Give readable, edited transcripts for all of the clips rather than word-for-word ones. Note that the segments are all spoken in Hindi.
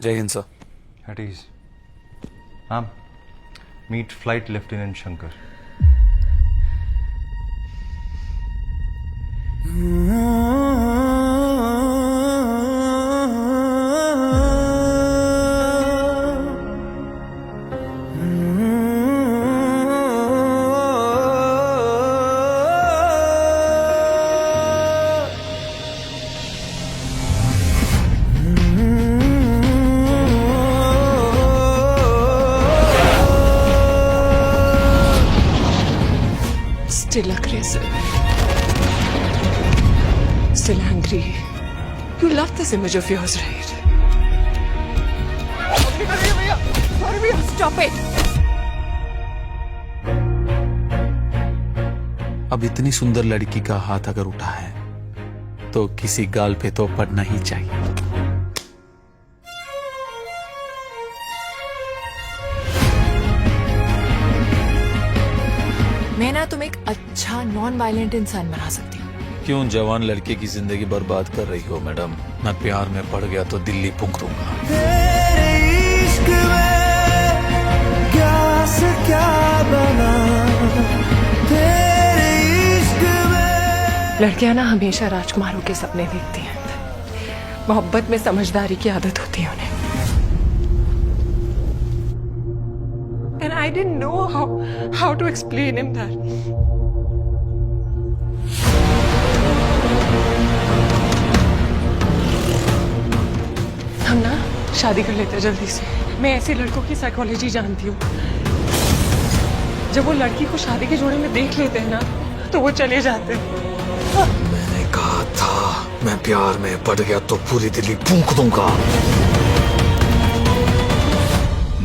जय Hind sir. At ease. Ma'am, meet Flight Lieutenant Shankar. Still aggressive. Still angry. You love this image of yours, right? Stop it! अब इतनी सुंदर लड़की का हाथ अगर उठा है तो किसी गाल पे तो पड़ना ही चाहिए। मैं ना तुम एक अच्छा नॉन वायलेंट इंसान बना सकती हूँ। क्यों जवान लड़के की जिंदगी बर्बाद कर रही हो मैडम? मैं प्यार में पड़ गया तो दिल्ली फूंक दूंगा। लड़कियां ना हमेशा राजकुमारों के सपने देखती हैं। मोहब्बत में समझदारी की आदत होती है उन्हें। And I didn't know how to explain him that. हम ना शादी कर लेते हैं जल्दी से। मैं ऐसे लड़कों की साइकोलॉजी जानती हूँ। जब वो लड़की को शादी के जोड़े में देख लेते हैं ना तो वो चले जाते हैं। मैंने कहा था मैं प्यार में पड़ गया तो पूरी दिल्ली फूंक दूंगा।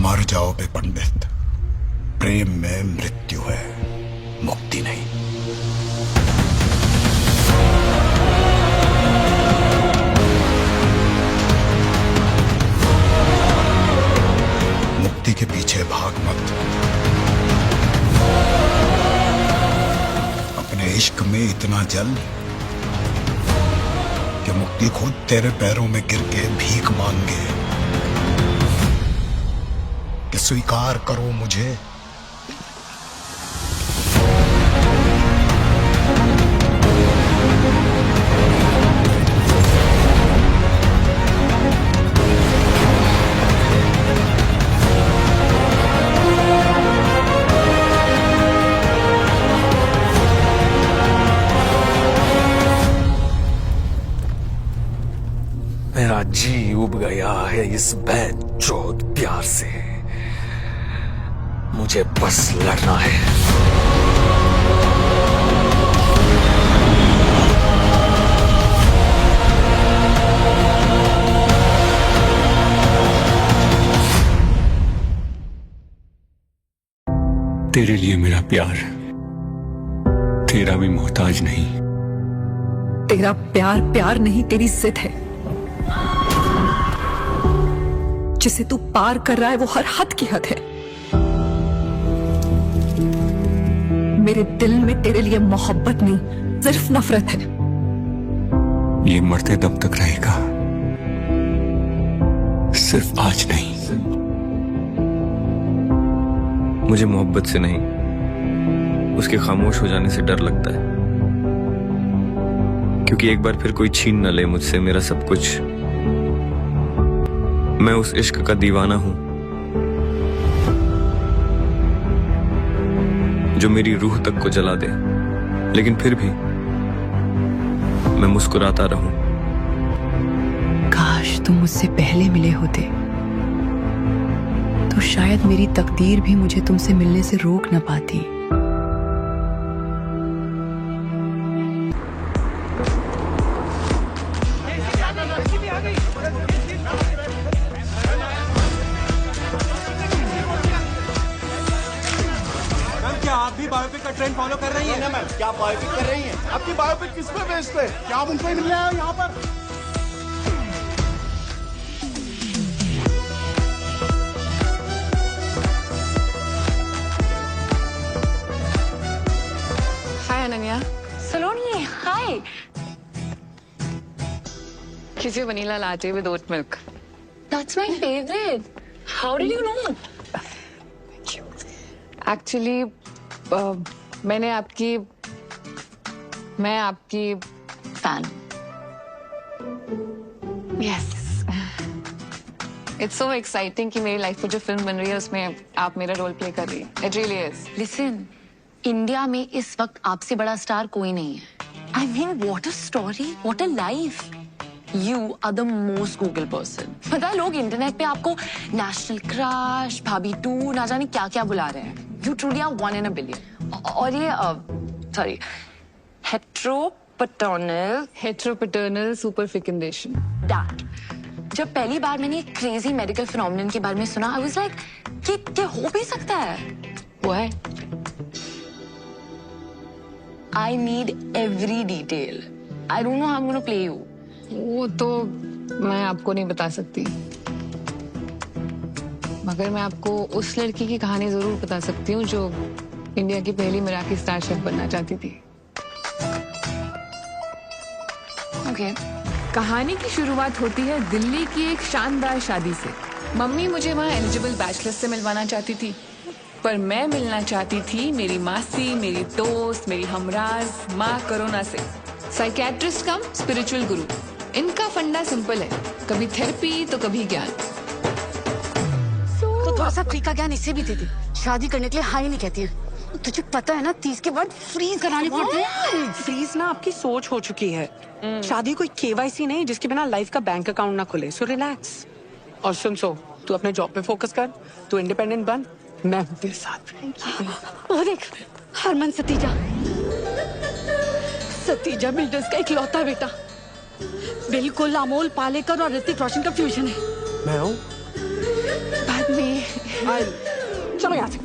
मर जाओ बे पंडित, प्रेम में मृत्यु है, मुक्ति नहीं। मुक्ति के पीछे भाग मत। अपने इश्क में इतना जल कि मुक्ति खुद तेरे पैरों में गिर के भीख मांगे कि स्वीकार करो मुझे। मेरा जी उब गया है इस बेचौध प्यार से। मुझे बस लड़ना है। तेरे लिए मेरा प्यार तेरा भी मोहताज नहीं। तेरा प्यार प्यार नहीं, तेरी जिद है। जिसे तू पार कर रहा है वो हर हद की हद है। मेरे दिल में तेरे लिए मोहब्बत नहीं, सिर्फ नफरत है। ये मरते दम तक रहेगा, सिर्फ आज नहीं। मुझे मोहब्बत से नहीं, उसके खामोश हो जाने से डर लगता है, क्योंकि एक बार फिर कोई छीन न ले मुझसे मेरा सब कुछ। मैं उस इश्क का दीवाना हूं जो मेरी रूह तक को जला दे, लेकिन फिर भी मैं मुस्कुराता रहूं। काश तुम मुझसे पहले मिले होते तो शायद मेरी तकदीर भी मुझे तुमसे मिलने से रोक न पाती। क्या आप भी बायोपिक का ट्रेंड फॉलो कर रही हैं? ना मैम, क्या बायोपिक कर रही हैं? आपकी बायोपिक किस पे बेस्ड है? क्या आप उनको ही मिलने आए हो यहाँ पर? हाय अनन्या। सलोनी, हाय। कीजिए vanilla latte with oat milk. That's my favorite. How did you know? Actually मैं आपकी Fan. Yes it's so exciting कि मेरी लाइफ में जो फिल्म बन रही है उसमें आप मेरा रोल प्ले कर रही है. It really is. Listen, India में इस वक्त आपसे बड़ा स्टार कोई नहीं है. I mean, what a story, what a life. You are the most Google person. पता है लोग इंटरनेट पे आपको नेशनल क्रश, भाभी 2, ना जाने क्या क्या बुला रहे हैं. You truly are 1 in a billion. और ये sorry, हेट्रोपैटर्नल सुपरफिकेशन. that. जब पहली बार मैंने एक क्रेजी मेडिकल फिनोमेनन के बारे में सुना, I was like, ये हो भी सकता है. वो है I need every detail. I don't know how I'm gonna play you. वो तो मैं आपको नहीं बता सकती, मगर मैं आपको उस लड़की की कहानी जरूर बता सकती हूँ जो इंडिया की पहली मराठी स्टार शेफ बनना चाहती थी. Okay. कहानी की शुरुआत होती है दिल्ली की एक शानदार शादी से. मम्मी मुझे वहाँ एलिजिबल बैचलर्स से मिलवाना चाहती थी, पर मैं मिलना चाहती थी मेरी मासी, मेरी दोस्त, मेरी हमराज माँ करोना से. साइकेट्रिस्ट कम स्पिरिचुअल गुरु. इनका फंडा सिंपल है, कभी थेरेपी तो कभी ज्ञान. तो थोड़ा सा फ्री का ज्ञान इससे भी दे दे. शादी करने के लिए हाई नहीं कहती है. तुझे पता है ना 30 के बाद फ्रीज करानी पड़ती है. फ्रीज ना आपकी सोच हो चुकी है. शादी कोई केवाईसी नहीं जिसके बिना लाइफ का बैंक अकाउंट ना खुले. So relax. और सुन, तू अपने जॉब पे फोकस कर, तू इंडिपेंडेंट बन, मैं हूँ तेरे साथ. और देख हरमन सतीजा बिल्डर्स का इकलौता बेटा. बिल्कुल अमोल पालेकर और ऋतिक रोशन का फ्यूजन है. मैं हूँ. बाद में चलो यहाँ से.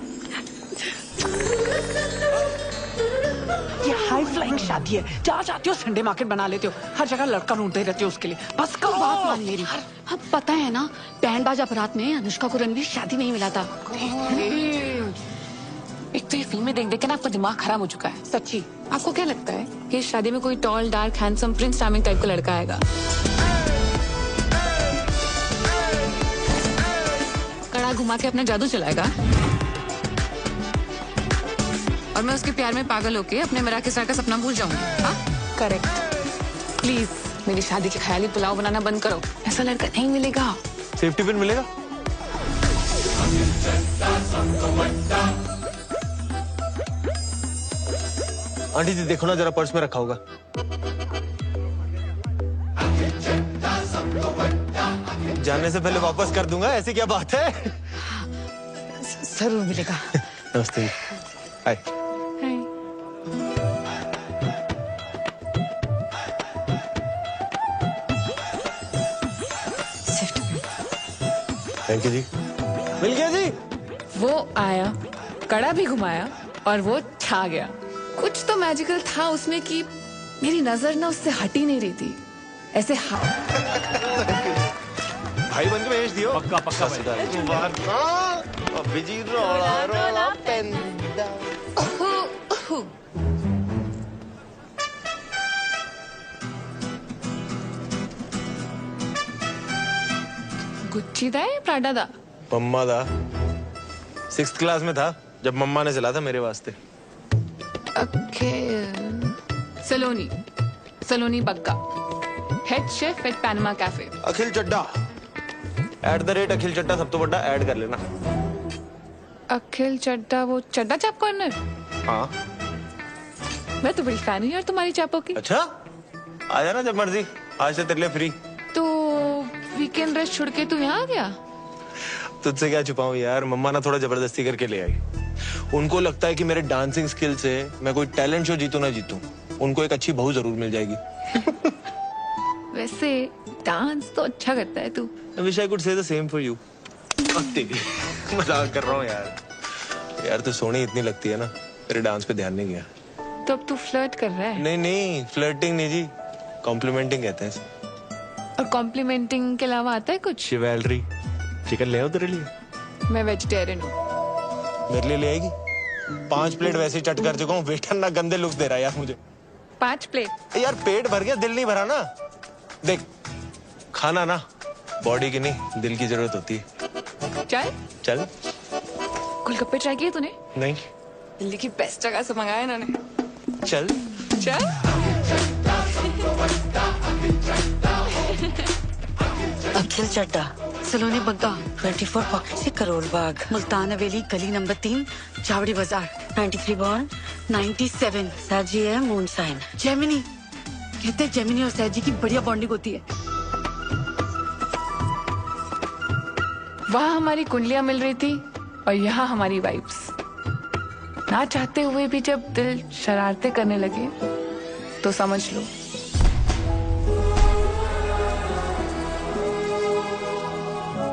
ये हाई फ्लाइंग शादी है. जहाँ चाहती हो संडे मार्केट बना लेते हो. हर जगह लड़का ढूंढते रहते हो उसके लिए. बस करो. बात मान मेरी. अब पता है ना बैंड बाजा बारात में अनुष्का को रणवीर शादी में ही मिला था. एक तो ये फिल्में देख देख के ना आपका दिमाग खराब हो चुका है. सच्ची. आपको क्या लगता है कि इस शादी में कोई tall dark handsome Prince charming type का लड़का आएगा? कड़ा घुमा के अपना जादू चलाएगा और मैं उसके प्यार में पागल होके अपने मराठी स्टार का सपना भूल जाऊंगी. हाँ करेक्ट. प्लीज मेरी शादी के ख्याली पुलाव बनाना बंद करो. ऐसा लड़का नहीं मिलेगा. सेफ्टी पिन मिलेगा? आंटी जी देखो ना जरा, पर्स में रखा होगा. जाने से पहले वापस कर दूंगा. ऐसी क्या बात है? जरूर मिलेगा. नमस्ते. हाय. थैंक यू जी. मिल गया जी. वो आया, कड़ा भी घुमाया और वो छा गया. कुछ तो मैजिकल था उसमें कि मेरी नजर ना उससे हटी नहीं रही थी. ऐसे भाई बन के भेज दियो. पक्का पक्का. बिजी रोला रोला पेंदा. गुच्ची था या प्राडा था? मम्मा था. 6th क्लास में था जब मम्मा ने चला था मेरे वास्ते. Saloni Bagga, head chef at Panama cafe. Akhil Chadda @Akhil Chadda सब तो बड़ा ऐड कर लेना. अखिल चड्डा, वो चड्डा चाप कॉर्नर. हाँ मैं तो बड़ी फैन हूँ यार तुम्हारी चापों की. अच्छा आ जाना जब मर्जी. आज से तेरे लिए फ्री. तो वीकेंड रेस्ट छोड़ के तू यहाँ आ गया? तुझसे क्या छुपाऊं यार. मम्मा ना थोड़ा जबरदस्ती करके ले आई. उनको लगता है कि मेरे डांसिंग स्किल से मैं कोई टैलेंट शो जीतूं ना जीतूं, उनको एक अच्छी बहू जरूर मिल जाएगी. वैसे डांस तो अच्छा करता है तू. I wish I could say the same for you. मजाक कर रहा हूँ यार तू सोनी इतनी लगती है ना, तेरे डांस पे ध्यान नहीं गया. तो अब तू फ्लर्ट कर रहा है? नहीं फ्लर्टिंग नहीं जी, कॉम्प्लीमेंटिंग कहते हैं. और कॉम्प्लीमेंटिंग के अलावा आता है कुछ? शिवैलरी. चिकन ले आओ तेरे लिए. मैं वेजिटेरियन हूँ. मेरे लिए ले आएगी? 5 प्लेट वैसे ही चट कर चुका हूँ. वेटर ना गंदे लुक्स दे रहा है यार मुझे. 5 प्लेट? यार पेट भर गया, दिल नहीं भरा ना. देख खाना ना बॉडी की नहीं, दिल की जरूरत होती है। चाय चल। गोलगप्पे ट्राई किए तूने? नहीं। दिल्ली की बेस्ट जगह से मंगाया इन्होंने। चल। चल। अखिल चड्डा, सलोनी बग्गा, 24 पॉकेट से करोल बाग, मुल्तान हवेली, गली नंबर 3, चावड़ी बाजार, 93 बॉर्न, 97, साजी है मून साइन। जेमिनी, कहते हैं जेमिनी और सैजी की बढ़िया बॉन्डिंग होती है। वहाँ हमारी कुंडलियां मिल रही थी और यहाँ हमारी वाइब्स। ना चाहते हुए भी जब दिल शरारतें करने लगे तो समझ लो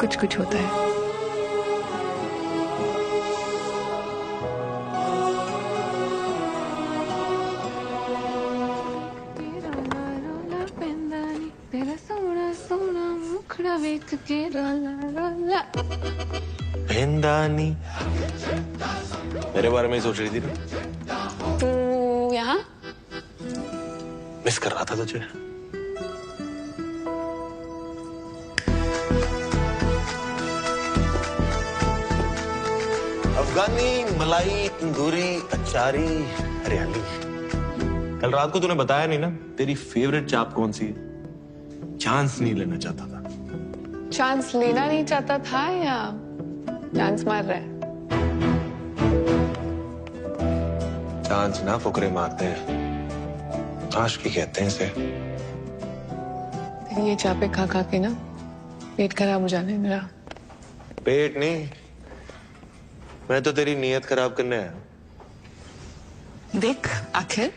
कुछ कुछ होता है। तेरा सोना सोना मुखड़ा वेख के रोला रोला। पेंदानी, मेरे बारे में ही सोच रही थी ना? तू यहाँ? मिस कर रहा था तुझे। अफगानी, मलाई, तंदूरी, अचारी, हरियाली। कल रात को तूने बताया नहीं ना तेरी फेवरेट चाप कौन सी है? चांस नहीं लेना चाहता था। चांस लेना नहीं चाहता था या चांस मार रहा है? चांस ना फुकरे मारते हैं, आशिकी कहते हैं इसे। तेरी ये चापे खा खा के ना पेट खराब हो जाने मेरा। पेट नहीं, मैं तो तेरी नीयत खराब करने आया। देख आखिर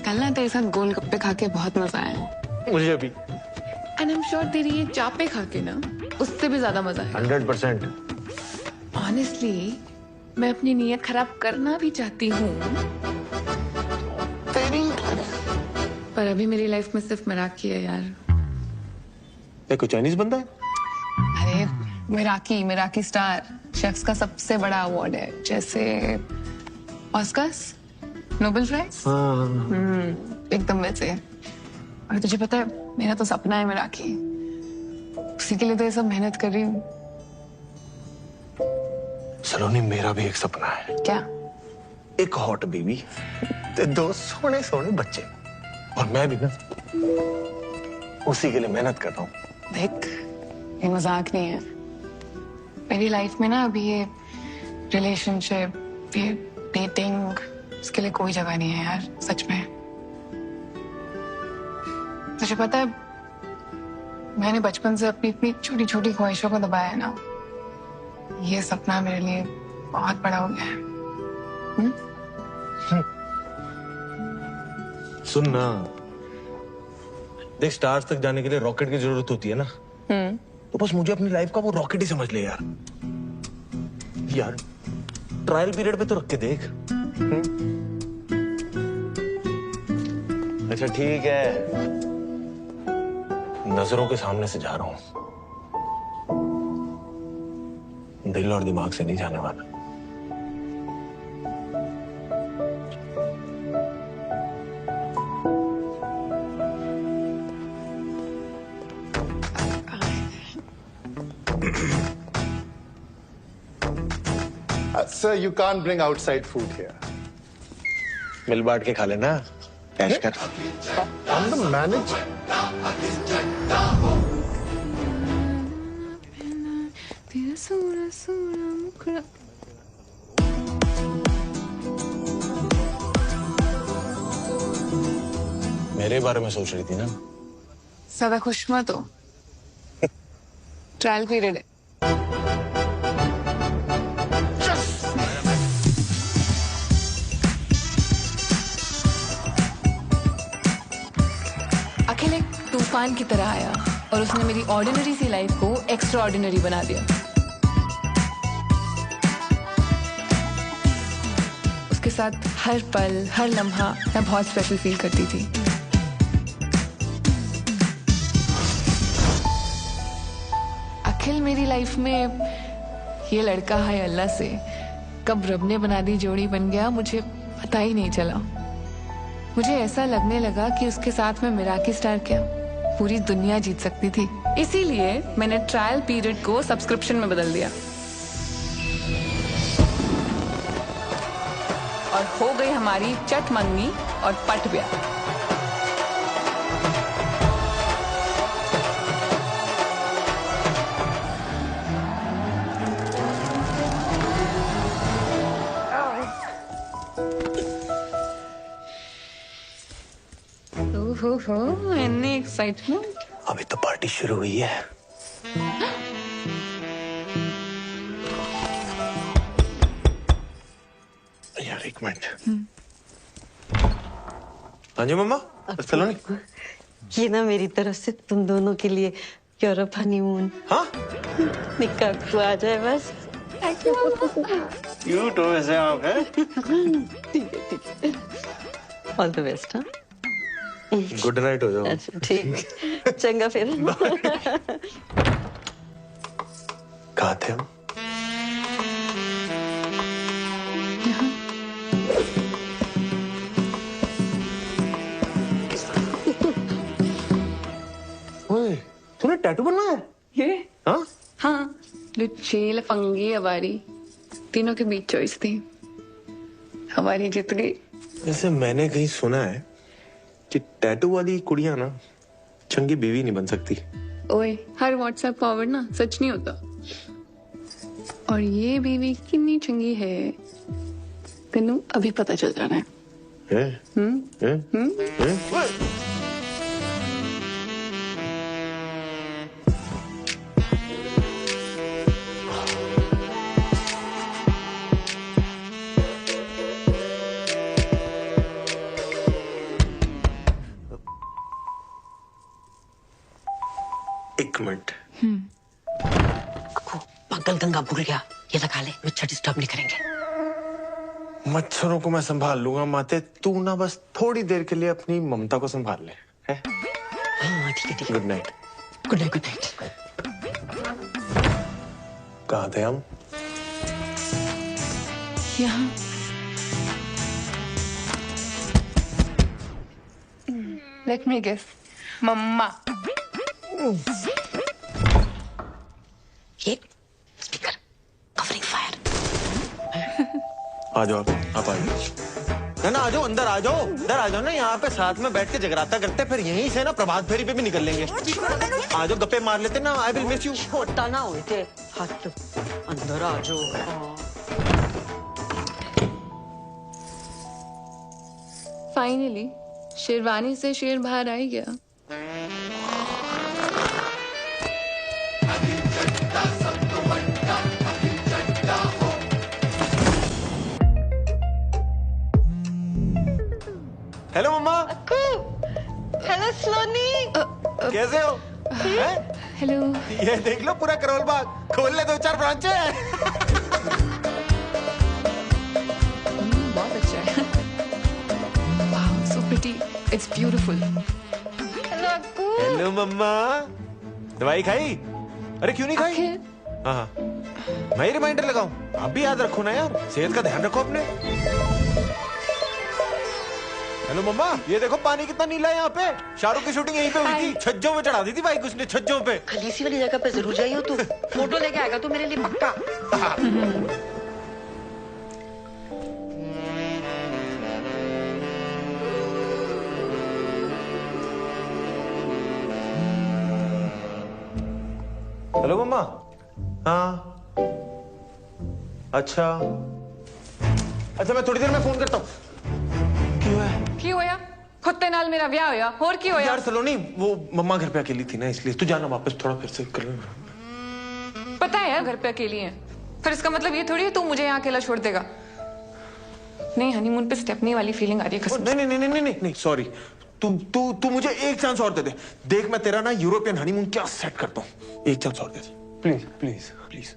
कल ना तेरे साथ गोलगप्पे खा के बहुत मजा आया। मुझे भी। एंड आई एम श्योर तेरी ये चापे खा के ना उससे भी ज्यादा मजा आया। 100%। ऑनेस्टली मैं अपनी नीयत खराब करना भी चाहती हूँ, पर अभी मेरी लाइफ में सिर्फ मराठी है यार। ये कोई चाइनीज बंदा है? अरे मराठी स्टार, शेफ्स का सबसे बड़ा अवार्ड है, जैसे ऑस्कर्स, नोबेल प्राइज। एकदम वैसे। और तुझे पता है मेरा तो सपना है मराठी, उसी के लिए तो ये सब मेहनत कर रही हूँ। सलोनी, मेरा भी एक सपना है। क्या? एक हॉट बेबी, ते 2 सोने सोने बच्चे, और मैं भी ना उसी के लिए मेहनत कर रहा हूँ। देख ये मजाक नहीं है, मेरी लाइफ में ना अभी ये रिलेशनशिप, ये डेटिंग, इसके लिए कोई जगह नहीं है यार, सच में। तुझे पता है मैंने बचपन से अपनी इतनी छोटी छोटी ख्वाहिशों को दबाया है ना, ये सपना मेरे लिए बहुत बड़ा हो गया है। सुन ना, देख स्टार्स तक जाने के लिए रॉकेट की जरूरत होती है ना, तो बस मुझे अपनी लाइफ का वो रॉकेट ही समझ ले यार। यार ट्रायल पीरियड पे तो रख के देख। अच्छा ठीक है, नजरों के सामने से जा रहा हूं, दिल और दिमाग से नहीं जाने वाला। Sir, you can't bring outside food here. मिल बांट के खा लेना, कैश कर। I'm the manager. तेरा सोना सोना मुखड़ा। मेरे बारे में सोच रही थी ना? ज्यादा खुश मत हो, ट्रायल पीरियड है। अखिल एक तूफान की तरह आया और उसने मेरी ऑर्डिनरी सी लाइफ को एक्स्ट्रा ऑर्डिनरी बना दिया। उसके साथ हर पल हर लम्हा मैं बहुत स्पेशल फील करती थी। अखिल मेरी लाइफ में ये लड़का है अल्लाह से कब रब ने बना दी जोड़ी बन गया, मुझे पता ही नहीं चला। मुझे ऐसा लगने लगा कि उसके साथ में मराठी स्टार क्या पूरी दुनिया जीत सकती थी। इसीलिए मैंने ट्रायल पीरियड को सब्सक्रिप्शन में बदल दिया और हो गई हमारी चट मंगनी और पट ब्याह। ओहो, इतनी एक्साइटमेंट। अभी तो पार्टी शुरू हुई है। यार एक मिनट। हाँ जी मम्मा, सलोनी। ये ना मेरी तरफ से तुम दोनों के लिए यूरोप हनीमून। हाँ? निकाह को आ जाए बस। क्यूट हो वैसे आप, हैं? ठीक है। All the best. हाँ, गुड नाइट हो जाओ। अच्छा ठीक, चंगा फिर। कहाँ थे हम? ओए, तूने टैटू बनवाया है? ये? हाँ? हाँ, लुच्ची लफंगी हमारी तीनों के बीच चॉइस थी, हमारी जीत गई। वैसे मैंने कहीं सुना है कि टैटू वाली कुड़ियां ना चंगी बीवी नहीं बन सकती। ओए, हर व्हाट्सएप फॉरवर्ड ना सच नहीं होता। और ये बीवी कितनी चंगी है तेनू अभी पता चल जाना है। एक मिनट। पागल गंगा भूल गया, ये लगा ले, मच्छर डिस्टर्ब नहीं करेंगे। मच्छरों को मैं संभाल लूंगा माते, तू ना बस थोड़ी देर के लिए अपनी ममता को संभाल ले। है? हाँ ठीक है ठीक है। Good night. Good night good night. कहाँ थे हम? यहाँ लेट मी गेस, मम्मा। ये स्पीकर कवरिंग फायर। आ जाओ आप आ जाओ। ना आ जाओ, अंदर आ जाओ, अंदर आ जाओ ना। यहाँ पे साथ में बैठ के जगराता करते, फिर यहीं से ना प्रभात फेरी पे भी निकल लेंगे। आ जाओ, गप्पे मार लेते ना। I will miss you. छोटा ना हो थे हाथ, अंदर आ जाओ। फाइनली शेरवानी से शेर बाहर आ ही गया। हेलो मम्मा। हेलो सलोनी। कैसे हो? हेलो। ये देख लो, पूरा करोल बाग खोल ले, 2-4 ब्रांचें हैं। बहुत अच्छा है। Wow, so pretty, it's beautiful. Hello मम्मा। दवाई खाई? अरे क्यों नहीं खाई? हाँ, मैं ही रिमाइंडर लगाऊं? आप भी याद रखो ना यार, सेहत का ध्यान रखो अपने। हेलो मम्मा, ये देखो पानी कितना नीला है यहाँ पे। शाहरुख की शूटिंग यहीं पे हुई थी। छज्जों में चढ़ा दी थी बाइक उसने, छज्जों पे। खलीसी वाली जगह पे जरूर जाइयो तू। फोटो लेके आएगा तू मेरे लिए पक्का। हेलो मम्मा। हाँ अच्छा अच्छा, मैं थोड़ी देर में फोन करता हूँ। की होया? खुत्ते नाल मेरा ब्याह होया, और की होया? यार सलोनी, वो मम्मा घर पे अकेली थी ना, इसलिए तू जाना वापस, थोड़ा फिर से कर लेना। पता है यार, घर पे अकेली है, फिर इसका मतलब ये थोड़ी है तू मुझे यहाँ अकेला छोड़ देगा। नहीं, हनीमून पे स्टेपनी वाली फीलिंग आ रही है कसम से। नहीं नहीं नहीं नहीं नहीं, सॉरी। तू मुझे एक चांस और दे दे। देख, मैं तेरा ना यूरोपियन हनीमून क्या सेट करता हूँ। एक चांस और दे दे प्लीज प्लीज प्लीज।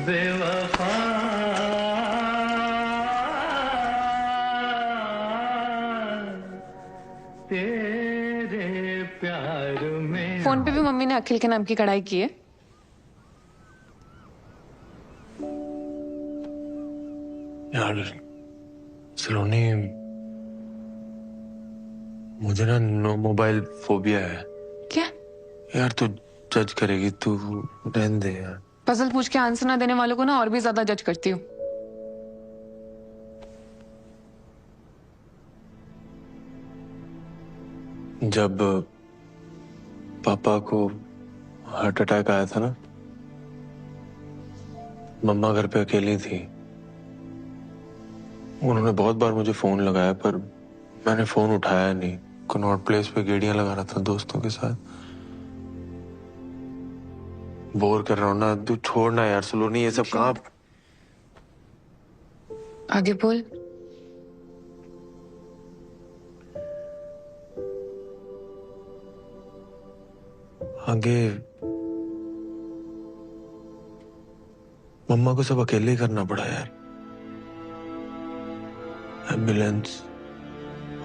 फोन पे भी मम्मी ने अखिल के नाम की कढ़ाई की है। यार सलोनी, मुझे ना नो मोबाइल फोबिया है। क्या? यार तू जज करेगी, तू रहने दे यार। पजल पूछ के आंसर ना देने वालों को ना और भी ज्यादा जज करती हूँ। जब पापा को हार्ट अटैक आया था ना, मम्मा घर पे अकेली थी। उन्होंने बहुत बार मुझे फोन लगाया पर मैंने फोन उठाया नहीं। कनॉट प्लेस पे गेड़ियां लगा रहा था दोस्तों के साथ। बोर कर रहा हूं ना, तू छोड़ना यार सलोनी, ये सब कहाँ। आगे बोल। आगे मम्मा को सब अकेले ही करना पड़ा यार। Ambulance,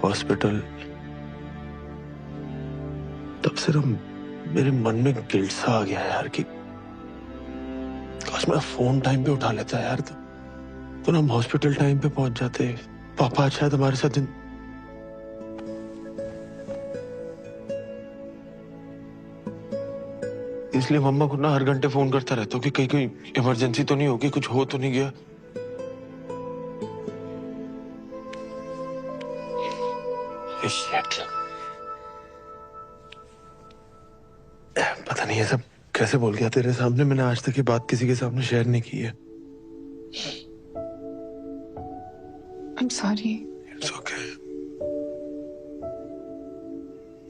hospital. तब से ना मेरे मन में गिल्ट सा आ गया यार कि काश मैं फोन टाइम पे उठा लेता यार, तो ना हम हॉस्पिटल टाइम पे पहुंच जाते। पापा शायद हमारे साथ इसलिए मम्मा को ना हर घंटे फोन करता रहता हूँ कि कहीं कोई इमरजेंसी तो नहीं होगी, कुछ हो तो नहीं गया। पता नहीं ये सब कैसे बोल गया तेरे सामने। मैंने आज तक ये बात किसी के सामने शेयर नहीं की है। I'm sorry. It's okay.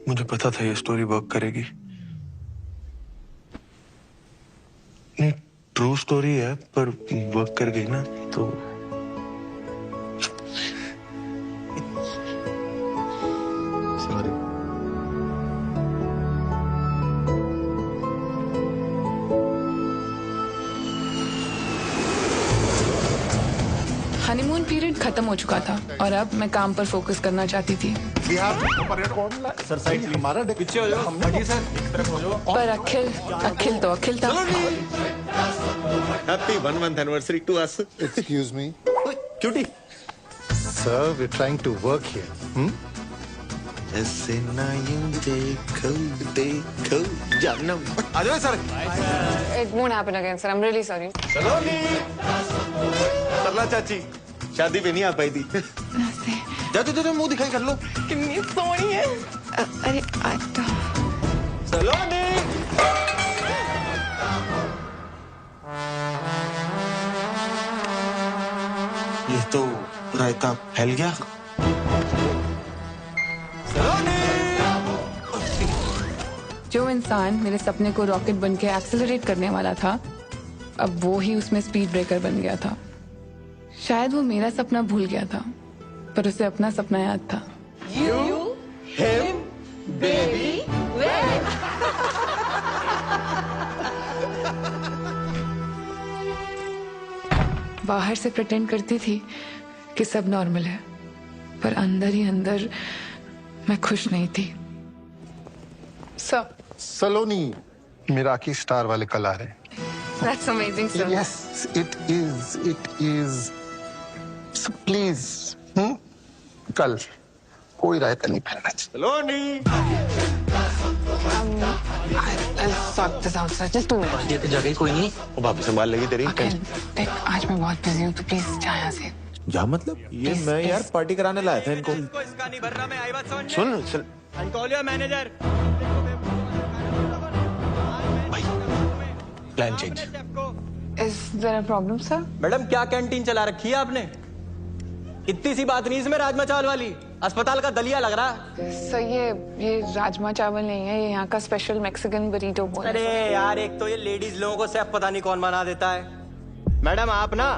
मुझे पता था ये स्टोरी वर्क करेगी। नहीं, ट्रू स्टोरी है पर वर्क कर गई ना तो। सॉरी। हनीमून पीरियड खत्म हो चुका था और अब मैं काम पर फोकस करना चाहती थी। पर अखिल तो अखिल था। Happy 1 month anniversary to us. Excuse me. Cutie. Sir, we're trying to work here. ऐसे ना यूं देखो जानम। आ जाओ sir. It won't happen again, sir. I'm really sorry. सलोनी। सरला चाची, शादी पे नहीं आ पाई थी। जाओ मुंह दिखाई कर लो। कितनी सोहनी है। अरे आता। सलोनी। ये तो रायता फैल गया। जो इंसान मेरे सपने को रॉकेट बन के एक्सेलरेट करने वाला था, अब वो ही उसमें स्पीड ब्रेकर बन गया था। शायद वो मेरा सपना भूल गया था, पर उसे अपना सपना याद था। You, him, baby, when? बाहर से प्रिटेंड करती थी कि सब नॉर्मल है, पर अंदर ही अंदर मैं खुश नहीं थी। सलोनी, मिराकी स्टार वाले कल आ रहे हैं। That's amazing, sir. Yes, it is. It is. So please, कल कोई रायता नहीं फैलना चाहिए। सलोनी। I'll sort this out, sir. Just 2 minutes. ये तो जगह कोई नहीं। वो भाभी संभाल लेगी तेरी। देख, आज मैं बहुत बिजी हूँ, तो प्लीज जा यहाँ से। क्या मतलब? ये मैं यार पार्टी कराने लाया था इनको। इसका नहीं भर रहा, मैं आई बात समझ में। सुन। Call your manager. भाई, plan change. Is there a problem, sir? Madam क्या कैंटीन चला रखी है आपने? इतनी सी बात नहीं इसमें राजमा चावल वाली। अस्पताल का दलिया लग रहा है। सर ये राजमा चावल नहीं है, ये यहाँ का स्पेशल मैक्सिकन बरीटो बोल। अरे यार, एक तो ये लेडीज लोगों को सेफ पता नहीं कौन बना देता है। मैडम आप ना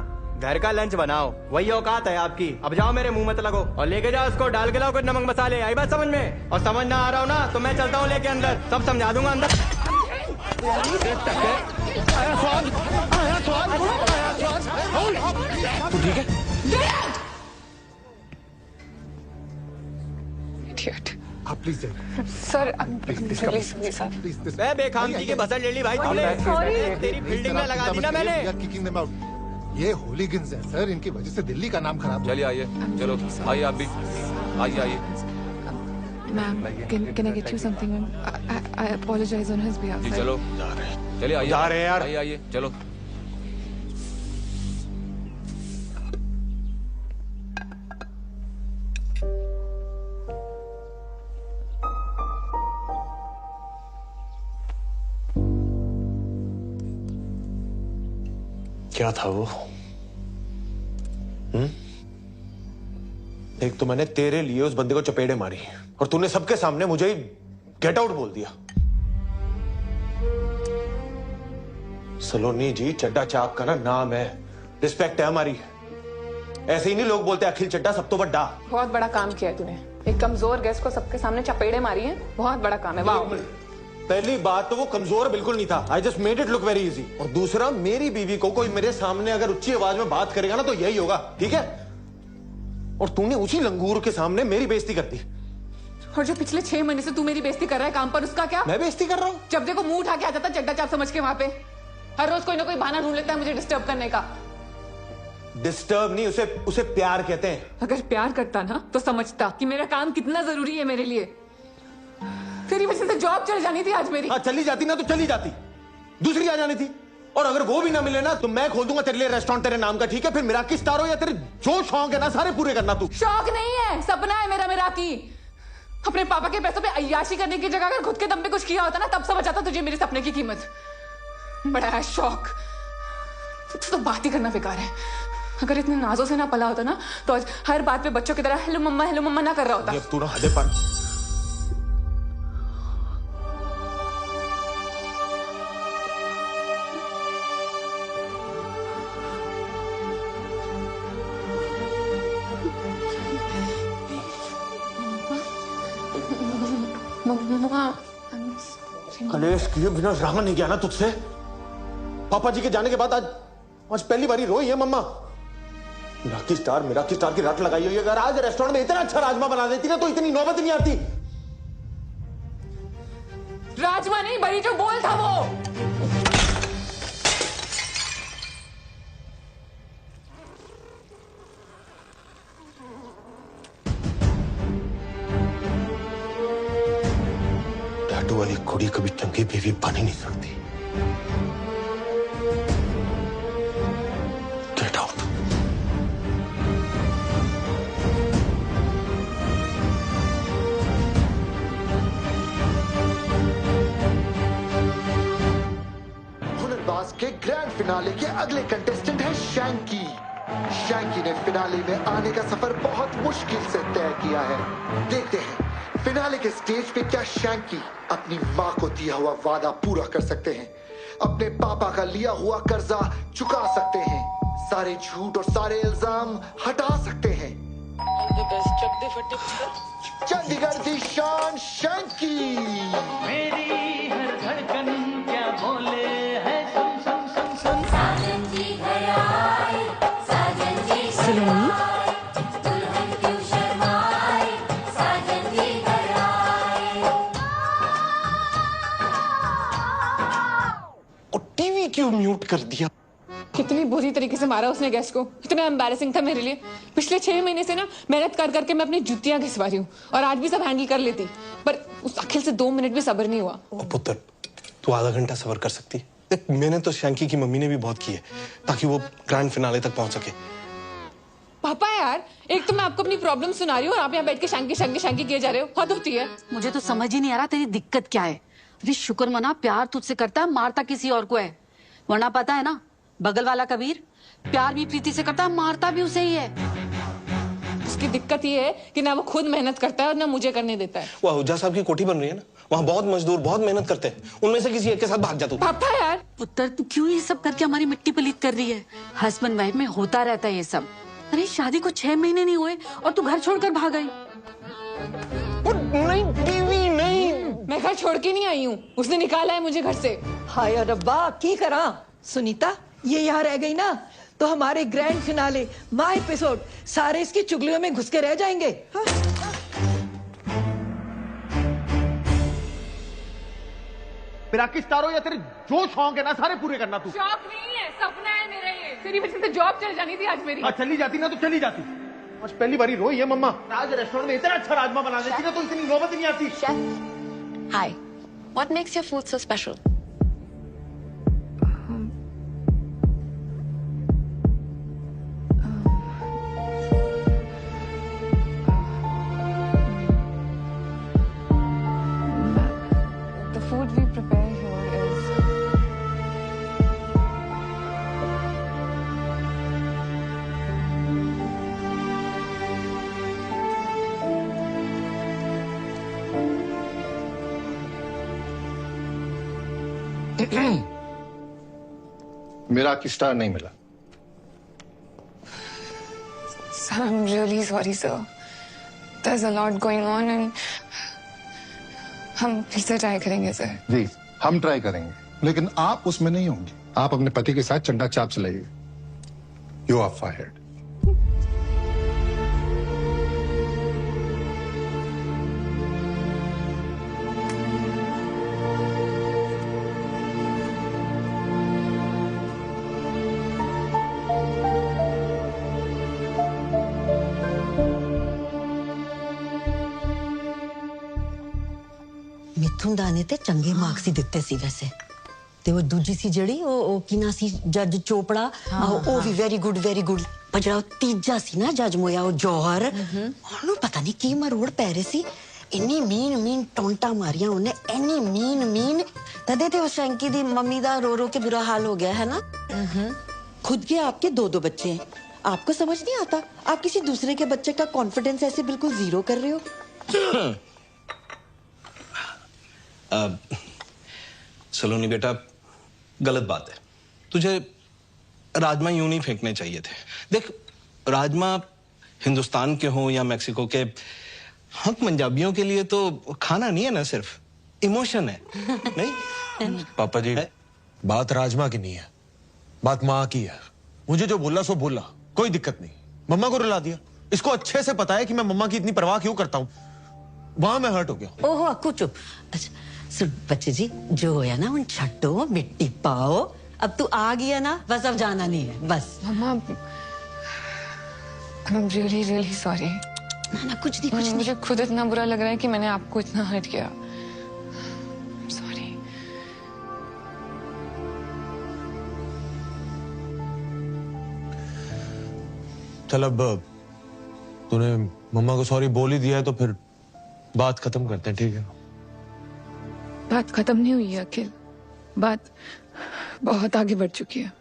घर का लंच बनाओ, वही औकात है आपकी। अब जाओ, मेरे मुंह मत लगो और लेके जाओ उसको। डाल के लाओ कुछ नमक मसाले। आई बात समझ में? और समझ ना आ रहा हो ना तो मैं चलता हूँ लेके अंदर, सब समझा दूंगा अंदर। तू ठीक है? आप प्लीज सर प्लीज मैं बेखामगी की बसर ले ली भाई तूने। तेरी फील्डिंग में लगा दी ना मैंने। Kicking them out. ये होलीगन्स हैं सर, इनकी वजह से दिल्ली का नाम खराब। चलिए आइए, चलो आइए आप भी, आइए। Ma'am can I get you something? I apologize on his behalf. जी चलो, चलिए आइए, जा रहे हैं यार। आइए चलो। क्या था वो? एक तो मैंने तेरे लिए उस बंदे को चपेड़े मारी और तूने सबके सामने मुझे ही गेट आउट बोल दिया। सलोनी जी, चड्डा चाप का ना नाम है, रिस्पेक्ट है हमारी। ऐसे ही नहीं लोग बोलते अखिल चड्डा सब तो बड़ा। बहुत बड़ा काम किया है तूने, एक कमजोर गेस्ट को सबके सामने चपेड़े मारी है, बहुत बड़ा काम है। वाह। पहली बात तो वो कमजोर बिल्कुल नहीं था, I just made it look very easy. और दूसरा, मेरी बीवी को कोई मेरे सामने अगर ऊंची आवाज में बात करेगा ना तो यही होगा, ठीक है? और तूने उसी लंगूर के सामने मेरी बेइज्जती कर दी। और जो पिछले 6 महीने से तू मेरी बेइज्जती कर रहा है काम पर, उसका क्या? मैं बेइज्जती कर रहा हूँ? जब देखो मुंह उठा के आ जाता चड्डा चाप समझ के वहां पे। हर रोज कोई ना कोई बहाना ढूंढ लेता है मुझे डिस्टर्ब करने का। डिस्टर्ब नहीं, उसे प्यार कहते हैं। अगर प्यार करता ना तो समझता कि मेरा काम कितना जरूरी है मेरे लिए। तेरी वजह से जॉब चली जानी थी आज मेरी। हाँ, चली जाती ना तो चली जाती, दूसरी आ जानी थी। और अगर वो भी ना मिले ना तो मैं खोल दूंगा तेरे लिए रेस्टोरेंट तेरे नाम का, ठीक है? फिर मिराकी स्टार हो या तेरे जो शौक है ना सारे पूरे करना तू। शौक नहीं है, सपना है मेरा मिराकी। अपने पापा के पैसों पे अय्याशी करने की जगह अगर खुद के दम पे कुछ किया होता ना तब समझ आता तुझे मेरे सपने की कीमत। बड़ा है शौक, तो बात ही करना बेकार है। अगर इतने नाजों से ना पला होता ना तो आज हर बात पे बच्चों की तरह हेलो मम्मा ना कर रहा होता। तू ना हदे पर। कलेश किए बिना रहा नहीं गया ना तुझसे। पापा जी के जाने के बाद आज पहली बारी रोई है मम्मा। मिराकी स्टार की रट लगाई हुई है। अगर आज रेस्टोरेंट में इतना अच्छा राजमा बना देती ना तो इतनी नौबत नहीं आती। राजमा नहीं, बड़ी जो बोल था वो। टैटू वाली कुड़ी कभी चंगी बीवी बन ही नहीं सकती। Get out. हुनरबाज के ग्रैंड फिनाले के अगले कंटेस्टेंट है शैंकी। शैंकी ने फिनाले में आने का सफर बहुत मुश्किल से तय किया है। देखते हैं फिनाले के स्टेज पे क्या शैंकी अपनी माँ को दिया हुआ वादा पूरा कर सकते हैं, अपने पापा का लिया हुआ कर्जा चुका सकते हैं, सारे झूठ और सारे इल्जाम हटा सकते हैं। चंडीगढ़ की शान शैंकी। मेरी हर धड़कन क्या बोले है सुन सुन सुन सुन। साजन जी घर आए, साजन जी सलोनी, दुल्हन क्यों शर्माए, साजन जी घर आए। और टीवी क्यों म्यूट कर दिया? कितनी बुरी तरीके से मारा उसने गेस्ट को, इतना एम्बैरेसिंग था मेरे लिए। पिछले 6 महीने से ना मेहनत कर करके मैं अपनी जुतियां घिसवा रही हूँ और आज भी सब हैंडल कर लेती, पर उस अखिल से 2 मिनट भी सब्र नहीं हुआ। ओ पुत्र, तू आधा घंटा सब्र कर सकती है? देख, मैंने तो शैंकी की मम्मी ने भी बहुत की है ताकि वो ग्रैंड फिनाले तक पहुंच सके। पापा यार, एक तो मैं आपको अपनी प्रॉब्लम सुना रही हूँ और आप यहाँ बैठ के शैंकी किए जा रहे हो। हद होती है। मुझे तो समझ ही नहीं आ रहा तेरी दिक्कत क्या है। अरे शुक्र मना, प्यार तुझसे करता है, मारता किसी और को है। वरना पता है ना, बगल वाला कबीर प्यार भी प्रीति से करता है, मारता भी उसे ही है। उसकी दिक्कत ये है कि ना वो खुद मेहनत करता है और ना मुझे करने देता है। वो आहूजा साहब की कोठी बन रही है ना, वहाँ बहुत मजदूर बहुत मेहनत करते हैं, उनमें से किसी एक के साथ भाग जा तू। पापा यार, पुत्र तू क्यों ये सब करके हमारी मिट्टी पलीत कर रही है? हस्बैंड वाइफ में होता रहता है ये सब। अरे शादी को 6 महीने नहीं हुए और तू घर छोड़कर भाग गई। नहीं टीवी नहीं, मैं घर छोड़ के नहीं आई हूँ, उसने निकाला है मुझे घर से। हाय रब्बा की करा सुनीता, ये यहाँ रह गई ना तो हमारे ग्रैंड फिनाले माह एपिसोड सारे इसकी चुगलियों में घुस के रह जाएंगे। हाँ? मेरा किस तारो या तेरे जो शौक है ना सारे पूरे करना तू। शौक नहीं है, सपना है मेरा ये। तेरी वजह से जॉब चल जानी थी आज मेरी। चली जाती ना तो चली जाती। आज पहली बारी रोई है मम्मा। आज रेस्टोरेंट में इतना अच्छा राजमा बना देती ना तो इतनी नौबत ही नहीं आती। Hi. What makes your food so special? The food we prepare here is मेरा की स्टार नहीं मिला। Sir, I'm really sorry, sir. There's a lot going on and हम फिर से ट्राई करेंगे सर। जी हम ट्राई करेंगे, लेकिन आप उसमें नहीं होंगे। आप अपने पति के साथ चंडा चाप चलाइए। You are fired. ਮਿੱਥੁਨ ਦਾ ਨੇ ਤੇ ਚੰਗੇ ਮਾਰਕਸ ਹੀ ਦਿੱਤੇ ਸੀ ਵੈਸੇ, ਤੇ ਉਹ ਦੂਜੀ ਸੀ ਜਿਹੜੀ ਉਹ ਕੀ ਨਾ ਸੀ ਜੱਜ ਚੋਪੜਾ, ਉਹ ਵੀ ਵੈਰੀ ਗੁੱਡ ਪਰ ਜਿਹੜਾ ਉਹ ਤੀਜਾ ਸੀ ਨਾ ਜੱਜ ਮੋਇਆ ਉਹ ਜੌਹਰ, ਉਹਨੂੰ ਪਤਾ ਨਹੀਂ ਕੀ ਮਰੋੜ ਪੈ ਰਹੇ ਸੀ। ਇੰਨੀ ਮੀਨ ਟੌਂਟਾ ਮਾਰੀਆਂ ਉਹਨੇ, ਇੰਨੀ ਮੀਨ ਤਦੇ ਤੇ ਉਹ ਸ਼ੈਂਕੀ ਦੀ ਮੰਮੀ ਦਾ रो के बुरा हाल हो गया है ना। खुद के आपके दो बच्चे हैं, आपको समझ नहीं आता आप किसी दूसरे के बच्चे का कॉन्फिडेंस ऐसे बिल्कुल जीरो कर रहे हो। सलोनी बेटा गलत बात है, तुझे राजमा यूं नहीं फेंकने चाहिए थे। देख राजमा हिंदुस्तान के हों या मैक्सिको के, हम पंजाबियों के लिए तो खाना नहीं है ना, सिर्फ इमोशन है। नहीं पापा जी बात राजमा की नहीं है, बात माँ की है। मुझे जो बोला सो बोला, कोई दिक्कत नहीं। मम्मा को रुला दिया, इसको अच्छे से पता है कि मैं मम्मा की इतनी परवाह क्यों करता हूँ। वहां मैं हर्ट हो गया। ओहो अक्कू चुप। अच्छा सुन बच्चे जी, जो होया ना उन छट्टो मिट्टी पाओ। अब तू आ गया ना, बस अब जाना नहीं है बस। मम्मा I'm really sorry। ना कुछ नहीं। मुझे खुद इतना बुरा लग रहा है कि मैंने आपको इतना हर्ट किया। सॉरी। चल अब तूने मम्मा को सॉरी बोल ही दिया है तो फिर बात खत्म करते हैं, ठीक है? बात खत्म नहीं हुई है अखिल, बात बहुत आगे बढ़ चुकी है।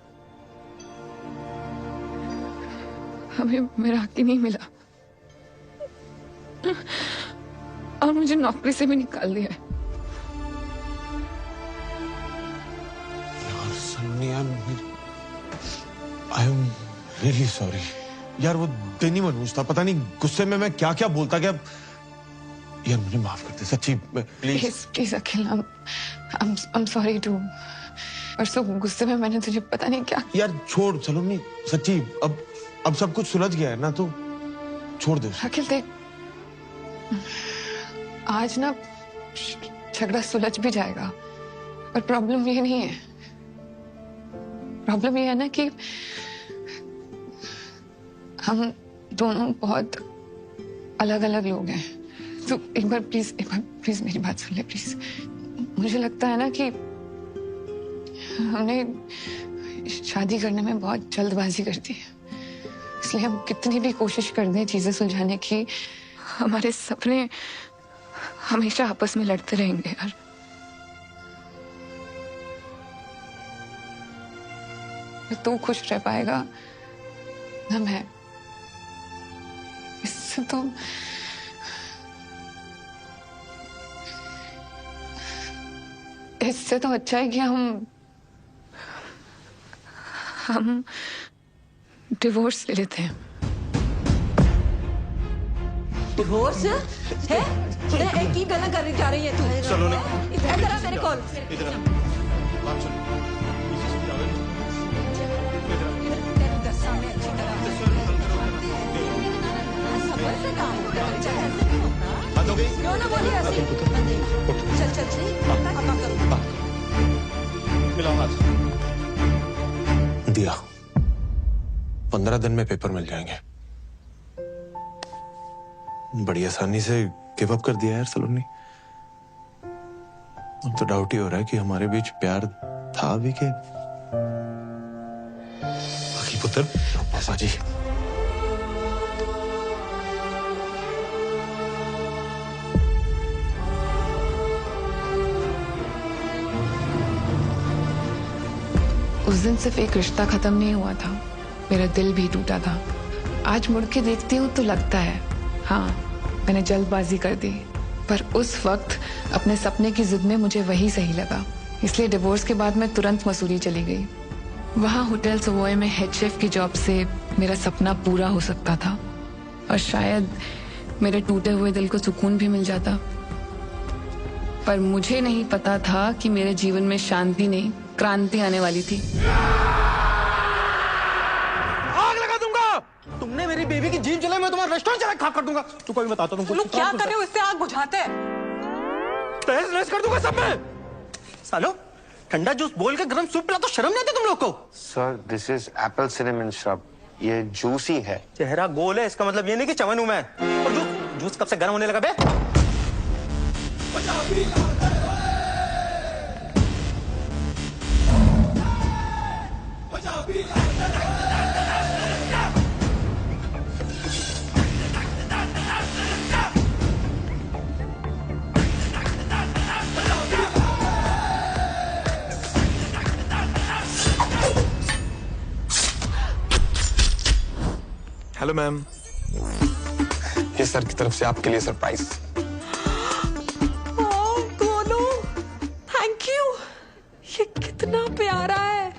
हमें मेरा हक ही नहीं मिला और मुझे नौकरी से भी निकाल दिया है। आई एम रियली सॉरी यार, वो दिन ही मनहूस था, पता नहीं गुस्से में मैं क्या क्या बोलता गया। यार मुझे माफ कर दे सच्ची, please Akhil, I'm sorry too। परसों गुस्से में मैंने तुझे पता नहीं क्या। यार छोड़ सलोनी, सच्ची अब सब कुछ सुलझ गया है ना, तो छोड़ दे। अखिल देख, आज ना झगड़ा सुलझ भी जाएगा, पर प्रॉब्लम ये नहीं है। प्रॉब्लम ये है ना कि हम दोनों बहुत अलग अलग लोग हैं। तो एक बार प्लीज मेरी बात सुन ले प्लीज। मुझे लगता है ना कि हमने शादी करने में बहुत जल्दबाजी कर दी है, इसलिए हम कितनी भी कोशिश कर दें चीजें सुलझाने की, हमारे सपने हमेशा आपस में लड़ते रहेंगे यार। न तू खुश रह पाएगा न मैं। इससे तो अच्छा है कि हम डिवोर्स ले लेते हैं। डिवोर्स है? एक ही गल्ला करने जा रही है तू? सलोनी इधर आ मेरे कॉल। इधर आ। बात सुन। सामने अच्छी तरह समझ से काम करना चाहिए। बात हो गई? क्यों ना बोलिए ऐसे? चल चल चल अब करो। मिलाओ हाथ। दिया 15 दिन में पेपर मिल जाएंगे। बड़ी आसानी से गिव अप कर दिया यार सलोनी। अब तो डाउट ही हो रहा है कि हमारे बीच प्यार था भी के बाकी पुत्र। पापा जी उस दिन सिर्फ एक रिश्ता खत्म नहीं हुआ था, मेरा दिल भी टूटा था। आज मुड़ के देखती हूँ तो लगता है हाँ मैंने जल्दबाजी कर दी, पर उस वक्त अपने सपने की जिद में मुझे वही सही लगा। इसलिए डिवोर्स के बाद मैं तुरंत मसूरी चली गई। वहाँ होटल सवॉय में हेड शेफ की जॉब से मेरा सपना पूरा हो सकता था और शायद मेरे टूटे हुए दिल को सुकून भी मिल जाता। पर मुझे नहीं पता था कि मेरे जीवन में शांति नहीं क्रांति आने वाली थी। आग लगा दूंगा। तुमने मेरी बेबी की जीभ जलाई, मैं तुम्हारा रेस्टोरेंट चला खाक कर दूंगा। तू कोई बताता तुमको लोग क्या कर रहे हो? इससे आग बुझाते हैं। तहस नहस कर दूंगा सब में। सालो ठंडा जूस बोल के गरम सूप पिला तो शर्म नहीं आती तुम लोग को? Sir this is Apple cinnamon shrub, ये जूसी है। चेहरा गोल है, इसका मतलब ये नहीं कि चमन हूं मैं। और जूस कब से गर्म होने लगा बे? हेलो मैम, ये सर की तरफ से आपके लिए सरप्राइज। Thank you. ये कितना प्यारा है।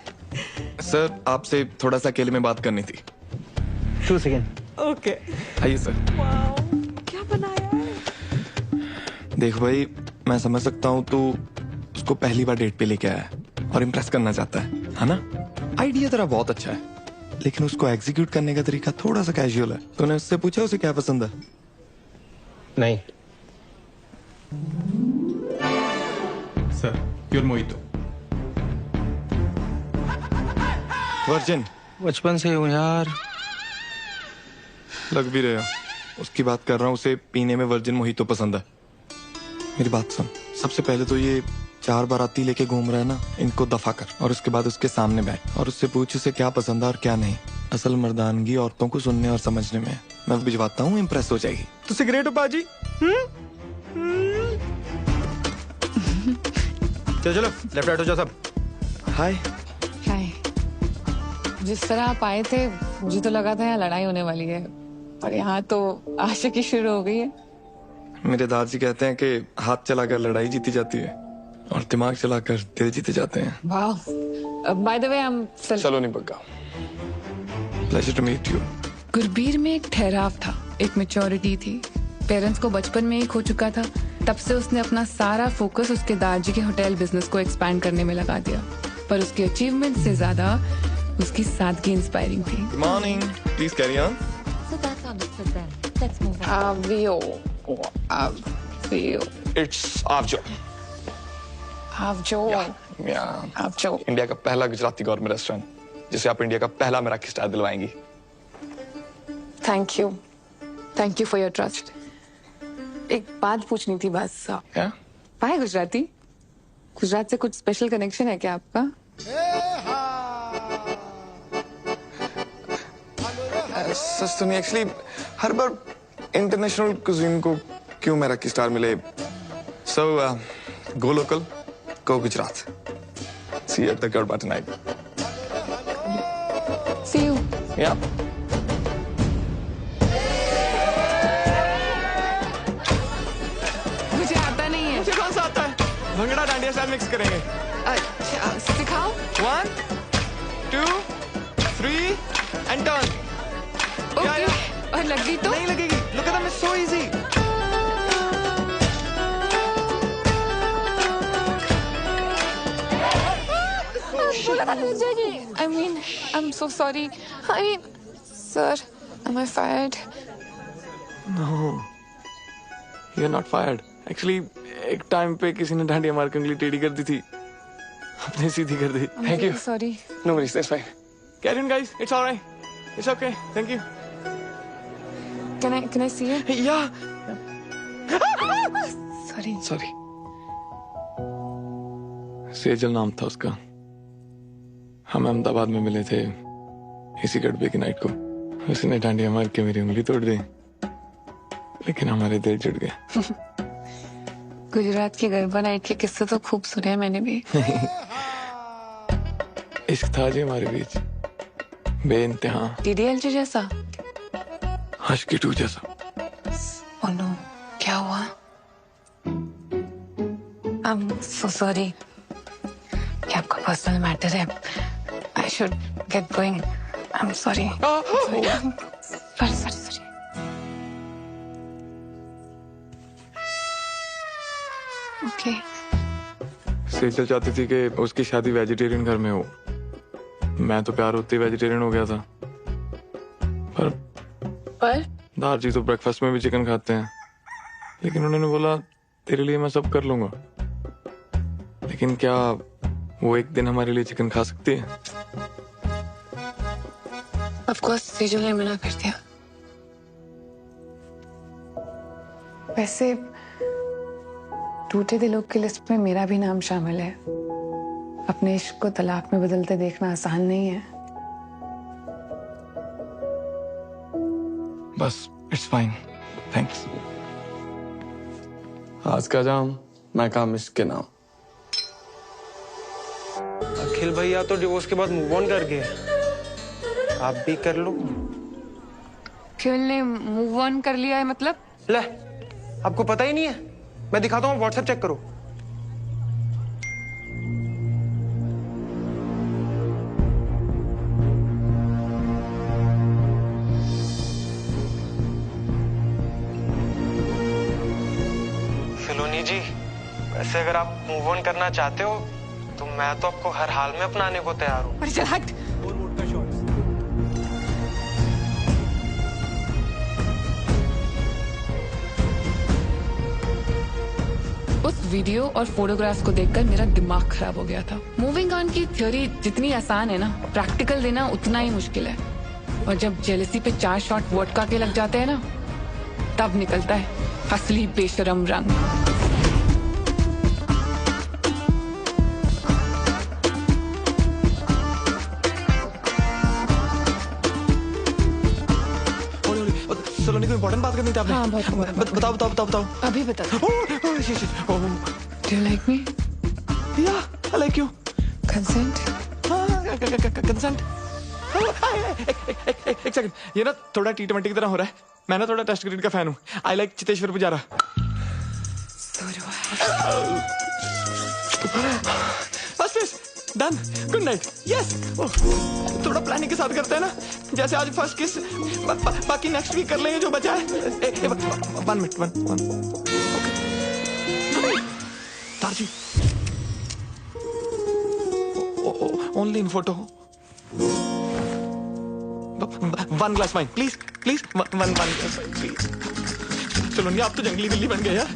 सर आपसे थोड़ा सा अकेले में बात करनी थी। 2 सेकेंड। ओके आइए सर। क्या बनाया है? देख भाई, मैं समझ सकता हूँ तू उसको पहली बार डेट पे लेके आया है और इम्प्रेस करना चाहता है ना? आइडिया तेरा बहुत अच्छा है, लेकिन उसको एग्जीक्यूट करने का तरीका थोड़ा सा कैजुअल है। तूने उससे पूछा उसे क्या पसंद है? नहीं सर, प्योर मोहितो। वर्जिन? बचपन से हूँ यार। लग भी रहे हो। उसकी बात कर रहा हूँ, उसे पीने में वर्जिन मोहितो पसंद है। मेरी बात सुन, सबसे पहले तो ये 4 बाराती लेके घूम रहा है ना, इनको दफा कर और उसके बाद उसके सामने बैठ और उससे पूछ उसे क्या पसंद है और क्या नहीं। असल मर्दानगी औरतों को सुनने और समझने में। मैं भिजवाता हूँ, इम्प्रेस हो जाएगी। तो सिगरेट हो बाजी। चलो लेफ्ट राइट हो जाओ सब। हाय। हाय। जिस तरह आप आए थे मुझे तो लगा था यहाँ लड़ाई होने वाली है, पर यहाँ तो आशिकी शुरू हो गई है। मेरे दादाजी कहते हैं कि हाथ चलाकर लड़ाई जीती जाती है और दिमाग चलाकर दिल जीते जाते हैं। वाह। By the way I am Saloni Bagga. Pleasure to meet you. Gurbir में एक ठहराव था, एक मैच्योरिटी थी। पेरेंट्स को बचपन में ही खो चुका था, तब से उसने अपना सारा फोकस उसके दादाजी के होटल बिजनेस को एक्सपैंड करने में लगा दिया। पर उसकी अचीवमेंट से ज्यादा उसकी सादगी इंस्पायरिंग थी। Good morning, please carry on. Avio. It's आवजो। आवजो। आवजो। इंडिया का पहला गुजराती गौरमेंट रेस्टोरेंट, जिसे आप इंडिया का पहला मराठी स्टाइल दिलवाएंगी। Thank you for your trust. एक बात पूछनी थी बस। क्या? पाए गुजराती? गुजरात से कुछ स्पेशल कनेक्शन है क्या आपका? सच तो नहीं, एक्चुअली हर बार इंटरनेशनल कुजीन को क्यों मराठी स्टार मिले। So go local, go Gujarat. See you at the garba tonight. See you. Yeah. मुझे आता नहीं है। मुझे कौन सा आता है? भंगड़ा डांडिया स्टाइल मिक्स करेंगे। अच्छा सिखाओ। 1 2 3 एंड टर्न। ओके। और लग गई तो नहीं लगेगी। Look at them, it's so easy. बोला था लग जाएगी। I mean, I'm so sorry. I mean, sir, am I fired? No, you're not fired. Actually, एक टाइम पे किसी ने डांडिया मार के उंगली टेढ़ी कर दी थी, अपने सीधी कर दी। I'm Thank you. really sorry. No worries, that's fine. Carry on, guys. It's all right. It's okay. Thank you. Can I see it? Yeah. Sorry. Sorry. Sejal नाम था उसका। हम अहमदाबाद में मिले थे इसी गड़बे की नाइट को। उसने डांडिया मार के मेरी उंगली तोड़ दी, लेकिन हमारे दिल जुड़ गए। गुजरात की गरबा नाइट के किस्से तो खूब सुने हैं मैंने भी। इश्क था जी हमारे बीच, बेइंतहा। DDLJ जैसा? आशिकी 2 जैसा। Oh no, क्या हुआ? I'm so sorry. क्या आपका पर्सनल मैटर है? I should get going. I'm sorry. Sorry. Okay. Sejal चाहती थी कि उसकी शादी वेजिटेरियन घर में हो। मैं तो प्यार होते ही वेजिटेरियन हो गया था। पर दार जी तो ब्रेकफास्ट में भी चिकन खाते हैं, लेकिन उन्होंने बोला तेरे लिए मैं सब कर लूंगा। लेकिन क्या वो एक दिन हमारे लिए चिकन खा सकती है? Of course, सेजल ने मना कर दिया। वैसे टूटे दिलों की लिस्ट में मेरा भी नाम शामिल है। अपने इश्क को तलाक में बदलते देखना आसान नहीं है। बस इट्स फाइन, थैंक्स। आज का जाम मैं काम इसके नाम। अखिल भैया तो डिवोर्स के बाद मूव ऑन कर गए, आप भी कर लो। अखिल ने मूव ऑन कर लिया है मतलब? ले, आपको पता ही नहीं है? मैं दिखाता हूँ, व्हाट्सएप चेक करो। फिलोनी जी, वैसे अगर आप मूव ऑन करना चाहते हो तो मैं तो आपको हर हाल में अपनाने को तैयार हूँ। अरे चल हट। उस वीडियो और फोटोग्राफ्स को देखकर मेरा दिमाग खराब हो गया था। मूविंग ऑन की थ्योरी जितनी आसान है ना, प्रैक्टिकल देना उतना ही मुश्किल है। और जब जेलसी पे 4 शॉट वोडका के लग जाते हैं ना, तब निकलता है असली बेशरम रंग। सलोनी को इम्पोर्टेंट बात करनी थी आपने। हाँ, बहुत बताओ। अभी बता। Do you like me? Yeah, I like you. Consent? Consent? एक सेकंड, ये ना थोड़ा T20 की तरह हो रहा है। मैं ना थोड़ा टेस्ट क्रिकेट का फैन हूँ। I like Cheteshwar Pujara. Done, good night. Yes, थोड़ा प्लानिंग के साथ करते हैं ना, जैसे आज फर्स्ट किस, बाकी नेक्स्ट वीक कर लेंगे जो बचा है। 1 मिनट, 1 तारजी, only in photo. 1 glass wine please, 1 glass wine please. चलो नहीं, आप तो जंगली बिल्ली बन गए यार।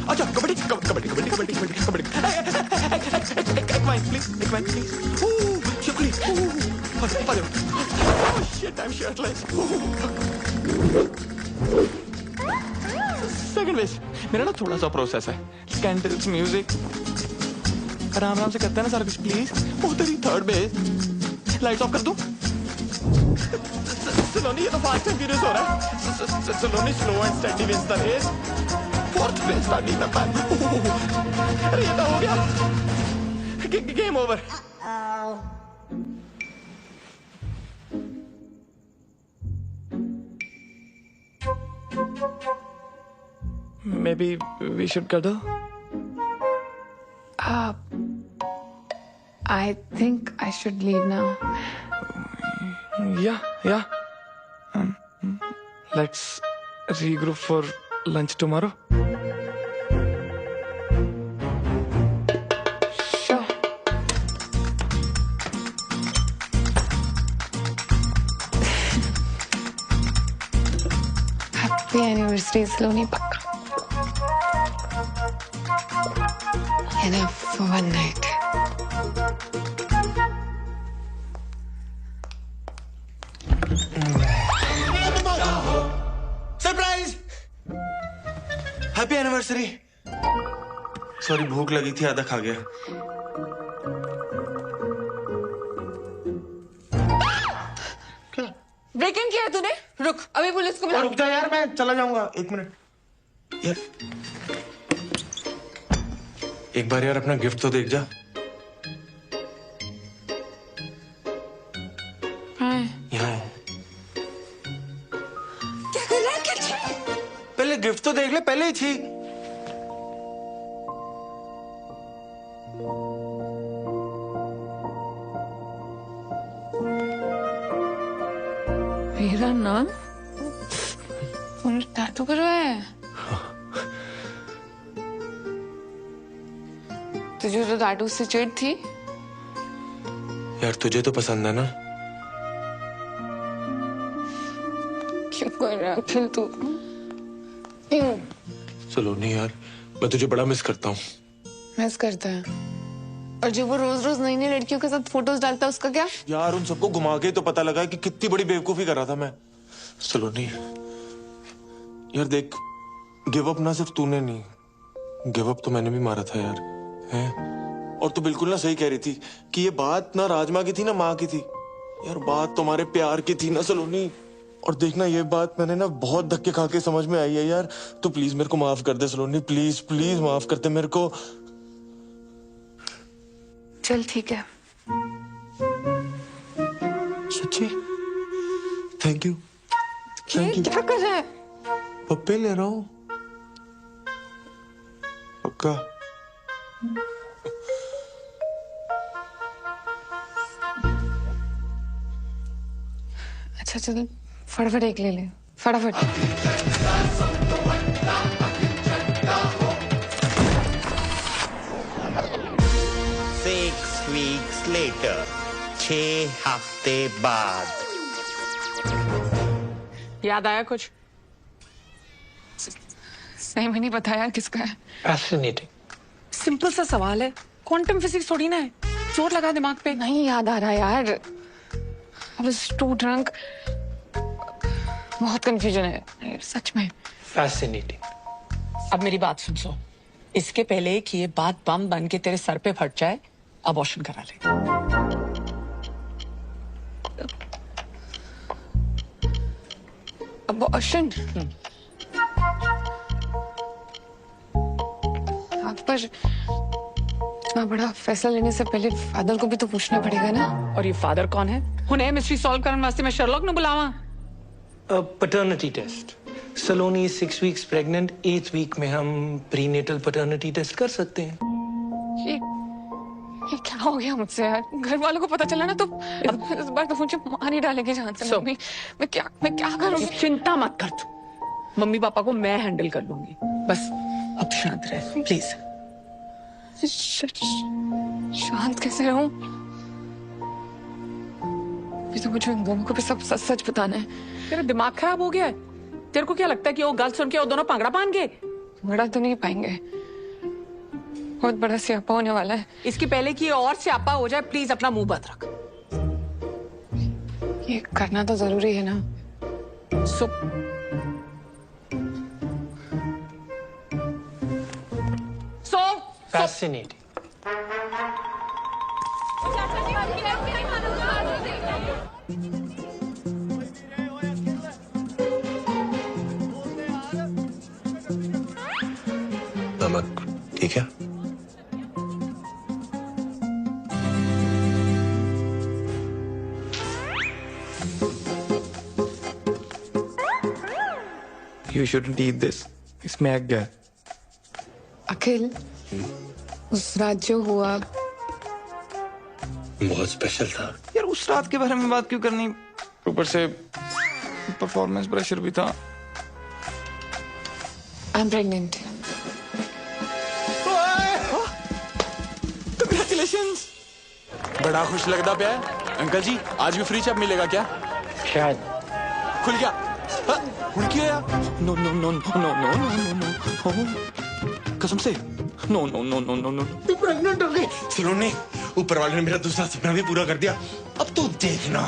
अच्छा, कबड्डी। एक wine please. Shipley. Oh shit, I'm shirtless. Second base, मेरा ना थोड़ा सा प्रोसेस है। कैंडल्स, म्यूजिक, आराम से करते हैं ना सारा कुछ प्लीज। तेरी थर्ड बेस, लाइट्स ऑफ कर दूं? सलोनी, ये तो फास्ट एंड फ्यूरियस हो रहा है। Saloni, slow and steady wins the race. Fourth base starting the fan. अरे ये तो हो गया, game over. Maybe we should cuddle? I think I should leave now. Yeah. Let's regroup for lunch tomorrow. Sure. Happy anniversary, Saloni Pakka. Enough for one night. Surprise! Happy anniversary. Sorry, भूख लगी थी, आधा खा गया। ब्रेक इन किया है तूने? रुक, अभी पुलिस को बुला। रुक जा यार, मैं चला जाऊंगा। एक मिनट यार, एक बार यार अपना गिफ्ट तो देख जा। यहाँ है। क्या कर रहा है? क्या? पहले गिफ्ट तो देख ले, पहले ही छी। मेरा नाम टैटू करवाया है? तुझे तो टैटू से चिढ़ थी? यार तुझे तो पसंद है ना? क्यों कर रहा है अखिल तू? क्यों? चलो नहीं यार, मैं तुझे बड़ा मिस करता हूँ। मिस करता है? और जो वो रोज रोज नई नई लड़कियों के साथ फोटोज डालता है उसका क्या? यार उन सबको घुमा के तो पता लगा कि कितनी बड़ी बेवकूफी कर रहा था मैं। चलो नहीं यार, देख, गिव अप ना सिर्फ तूने नहीं, गिव अप तो मैंने भी मारा था यार, हैं? और तू बिल्कुल ना सही कह रही थी कि ये बात ना राजमा की थी ना माँ की थी। यार बात तुम्हारे प्यार की थी ना सलोनी। और देखना, ये बात मैंने ना बहुत धक्के खा के समझ में आई है यार। तो प्लीज मेरे को माफ कर दे सलोनी, प्लीज प्लीज माफ करते मेरे को। चल ठीक है। सच्ची? Thank you. Thank you. क्या कर रहा है? पप्पे ले रहा हूँ, पक्का। अच्छा चल, फटाफट एक ले ले, फटाफट। 6 weeks later, 6 हफ्ते बाद। याद आया कुछ? सही में नहीं पता यार किसका है। फैसिनेटिंग। सिंपल सा सवाल है, क्वांटम फिजिक्स थोड़ी ना है। चोट लगा दिमाग पे। नहीं याद आ रहा यार। I was too drunk। बहुत कंफ्यूजन है सच में। फैसिनेटिंग। अब मेरी बात सुन, इसके पहले कि ये बात बम बन के तेरे सर पे फट जाए, अबॉर्शन करा ले। अबॉर्शन? पर इतना बड़ा फैसला लेने से पहले फादर को भी तो पूछना पड़ेगा ना। और ये फादर कौन है? हुने मिस्ट्री सॉल्व करने वास्ते मैं शर्लॉक ने बुलावा। Paternity test. Saloni 6 weeks pregnant, 8th week में हम प्रीनेटल पैटर्निटी टेस्ट कर सकते हैं। ये क्या हो गया मुझसे यार? घर वालों को पता चला ना तो इस बार तो मुझे मार ही डालेंगे जान से। मम्मी, मैं क्या करूँ? चिंता मत कर तू, मम्मी पापा को मैं हैंडल कर लूंगी। बस अब शांत रह प्लीज। शांत कैसे रहूं? ये तो मुझे उन दोनों को भी सब सच सच बताना है। तेरा दिमाग खराब हो गया है? तेरे को क्या लगता है कि वो गल सुन के वो दोनों पांगड़ा पान गए? पांगड़ा तो नहीं पाएंगे, बहुत बड़ा स्यापा होने वाला है। इसकी पहले कि और स्यापा हो जाए, प्लीज अपना मुंह बंद रख। ये करना तो जरूरी है ना। फैसिनेटिंग। नमक ठीक है? You shouldn't eat this. इसमें एग है। अखिल, उस रात जो हुआ बहुत स्पेशल था यार। उस रात के बारे में बात क्यों करनी? ऊपर से परफॉर्मेंस प्रेशर भी था। I am pregnant. Congratulations! बड़ा खुश लगता पिया है। अंकल जी आज भी फ्री चैप मिलेगा क्या? शायद। खुल गया। खुल गया। No no no no no no no no, कसम से no no no no no no. तू प्रेग्नेंट हो गई। सलोनी, ऊपर वाले ने मेरा दूसरा सपना भी पूरा कर दिया। अब तू देखना,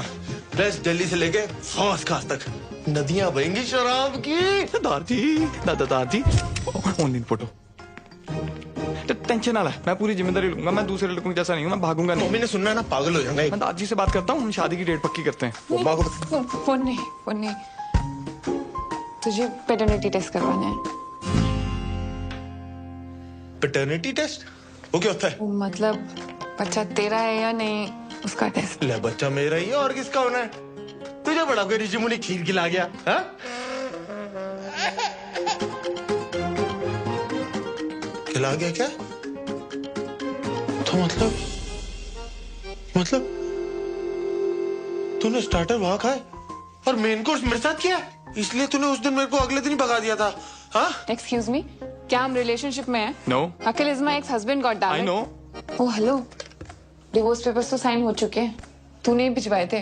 वेस्ट दिल्ली से लेके फौज खास तक नदियां बहेंगी शराब की। दादाजी ऑनलाइन फोटो। टेंशन ना ले, मैं पूरी जिम्मेदारी लूंगा। मैं दूसरे लड़कों जैसा नहीं हूँ, मैं भागूंगा नहीं। मम्मी ने सुनना है ना, पागल हो जाएंगे। मैं दादी से बात करता हूँ, हम शादी की डेट पक्की करते हैं। फोन नहीं। तुझे पैटर्निटी टेस्ट करवाना है। Paternity test? वो क्या होता है? मतलब बच्चा तेरा है या नहीं उसका टेस्ट। ले, बच्चा मेरा ही है और किसका होना है? तुझे बड़ा कोई ऋषि मुनि खीर खिला गया? हाँ? खिला गया क्या? तो मतलब तूने स्टार्टर वहां खाए और मेन कोर्स मेरे साथ किया, इसलिए तूने उस दिन मेरे को अगले दिन ही भगा दिया था। हाँ? एक्सक्यूज मी, क्या हम रिलेशनशिप में हैं? No. Akhil is my ex husband, god damn it. I know. Oh hello, divorce papers तो साइन हो चुके हैं, तूने ही भिजवाए थे।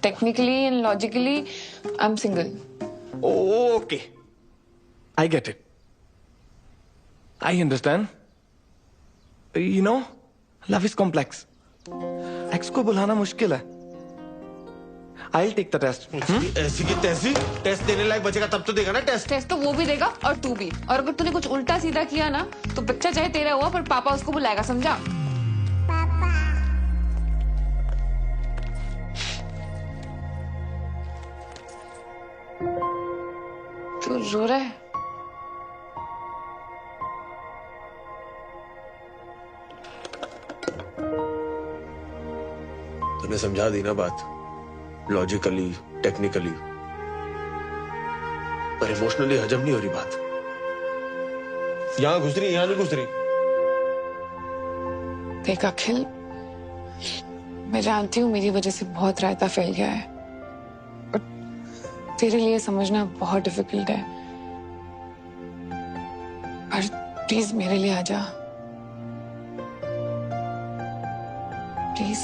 Technically and logically I am single. Okay, I get it, I understand. You know, love is complex. Ex को बुलाना मुश्किल है। I'll take the test. ऐसी की तैसी टेस्ट देने लायक बचेगा तब तो देगा ना टेस्ट। टेस्ट तो वो भी देगा और तू भी। और अगर तूने कुछ उल्टा सीधा किया ना तो बच्चा चाहे तेरा हुआ पर पापा उसको बुलाएगा, समझा? तू रो रहा है? तूने समझा दी ना बात, लॉजिकली टेक्निकली, पर इमोशनली हजम नहीं हो रही बात। यहां घुस रही, यहां नहीं घुस रही। देख अखिल, मैं जानती हूँ मेरी वजह से बहुत रायता फैल गया है, पर तेरे लिए समझना बहुत डिफिकल्ट है। पर प्लीज मेरे लिए आ जा, प्लीज।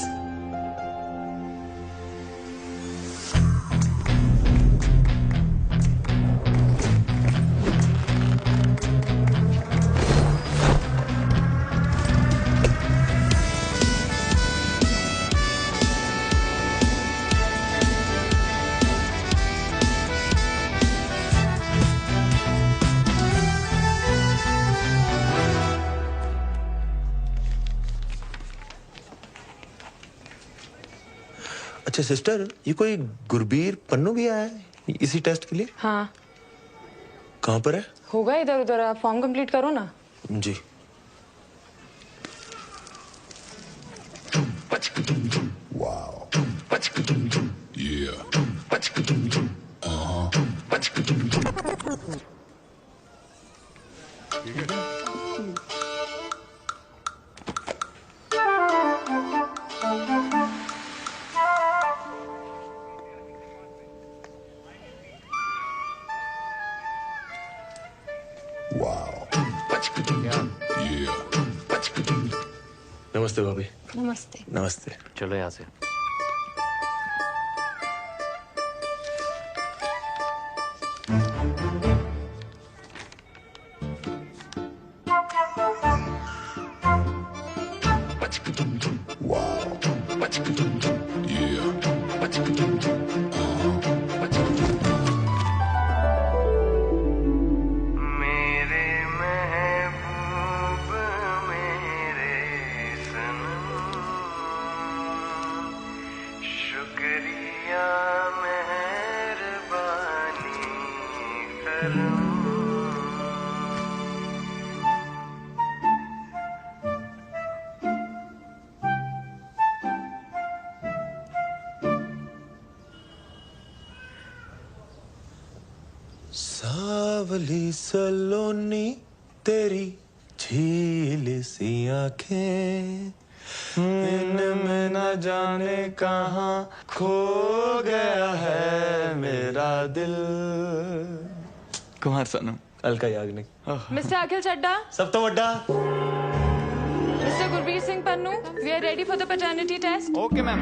अच्छा सिस्टर, ये कोई गुरबीर पन्नू भी आया है इसी टेस्ट के लिए? हाँ। कहाँ पर है? होगा इधर उधर, आप फॉर्म कंप्लीट करो ना। जी। नमस्ते भाभी। नमस्ते। नमस्ते। चलो यहाँ से। सावली सलोनी तेरी झील सी आंखें, इनमें न जाने कहाँ खो गया है मेरा दिल। कुमार सानू अलका याग्निक। मिस्टर अखिल चड्डा, सब तो वड्डा। Mister Gurbir Singh Pannu, we are ready for the paternity test. Okay ma'am.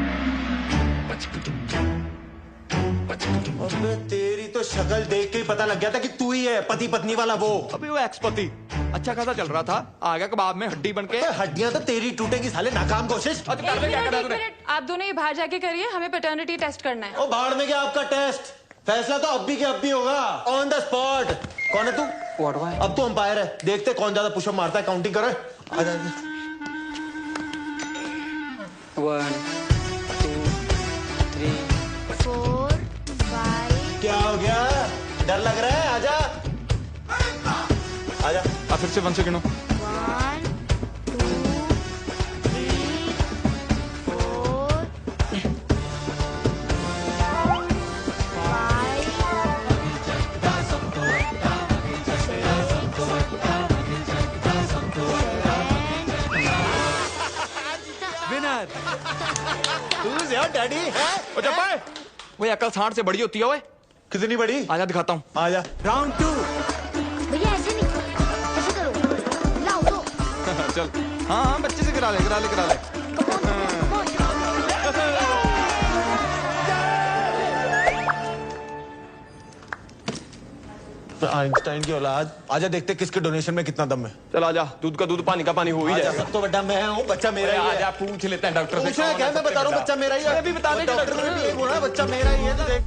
अबे तेरी तो शक्ल देख के ही पता लग गया था कि तू ही है पति पत्नी वाला वो। अभी वो एक्स पति अच्छा खासा चल रहा था, आ गया कबाब में हड्डी बन के। हड्डियां तो तेरी टूटेगी साले, नाकाम कोशिश। एक मिनट, आप दोनों ही बाहर जाके करिए, हमें पैटर्निटी टेस्ट करना है। ओ बाहर में क्या आपका टेस्ट? फैसला तो अब भी के अब भी होगा, ऑन द स्पॉट। कौन है तू? अब तो अंपायर है, देखते कौन ज्यादा पुशअप मारता है, काउंटिंग करो। 1 2 3 4 5। क्या हो गया? डर लग रहा है? आजा आजा। फिर से 1 से गिनो। 1 2 3 4 विनर। Who's your daddy? ओ चप्पा, वो अकल सांड से बड़ी होती है। ओए कितनी बड़ी? आजा दिखाता हूँ। आजा। राउंड 2। भैया ऐसे नहीं, ऐसे करो, लाओ दो। चल हाँ हाँ बच्चे से करा ले। आइंस्टाइन की औलाद। आजा देखते किसके डोनेशन में कितना दम है। चल आजा, दूध का दूध पानी का पानी हो ही आजा, जाएगा। सब तो बड़ा मैं हूँ, बच्चा मेरा ही है। आजा पूछ लेते हैं डॉक्टर से। पूछना है क्या? मैं बता रहा हूँ बच्चा मेरा ही है। अभी बता देंगे डॉक्टर ने भी यही बोला, बच्चा मेरा ही है। तो देख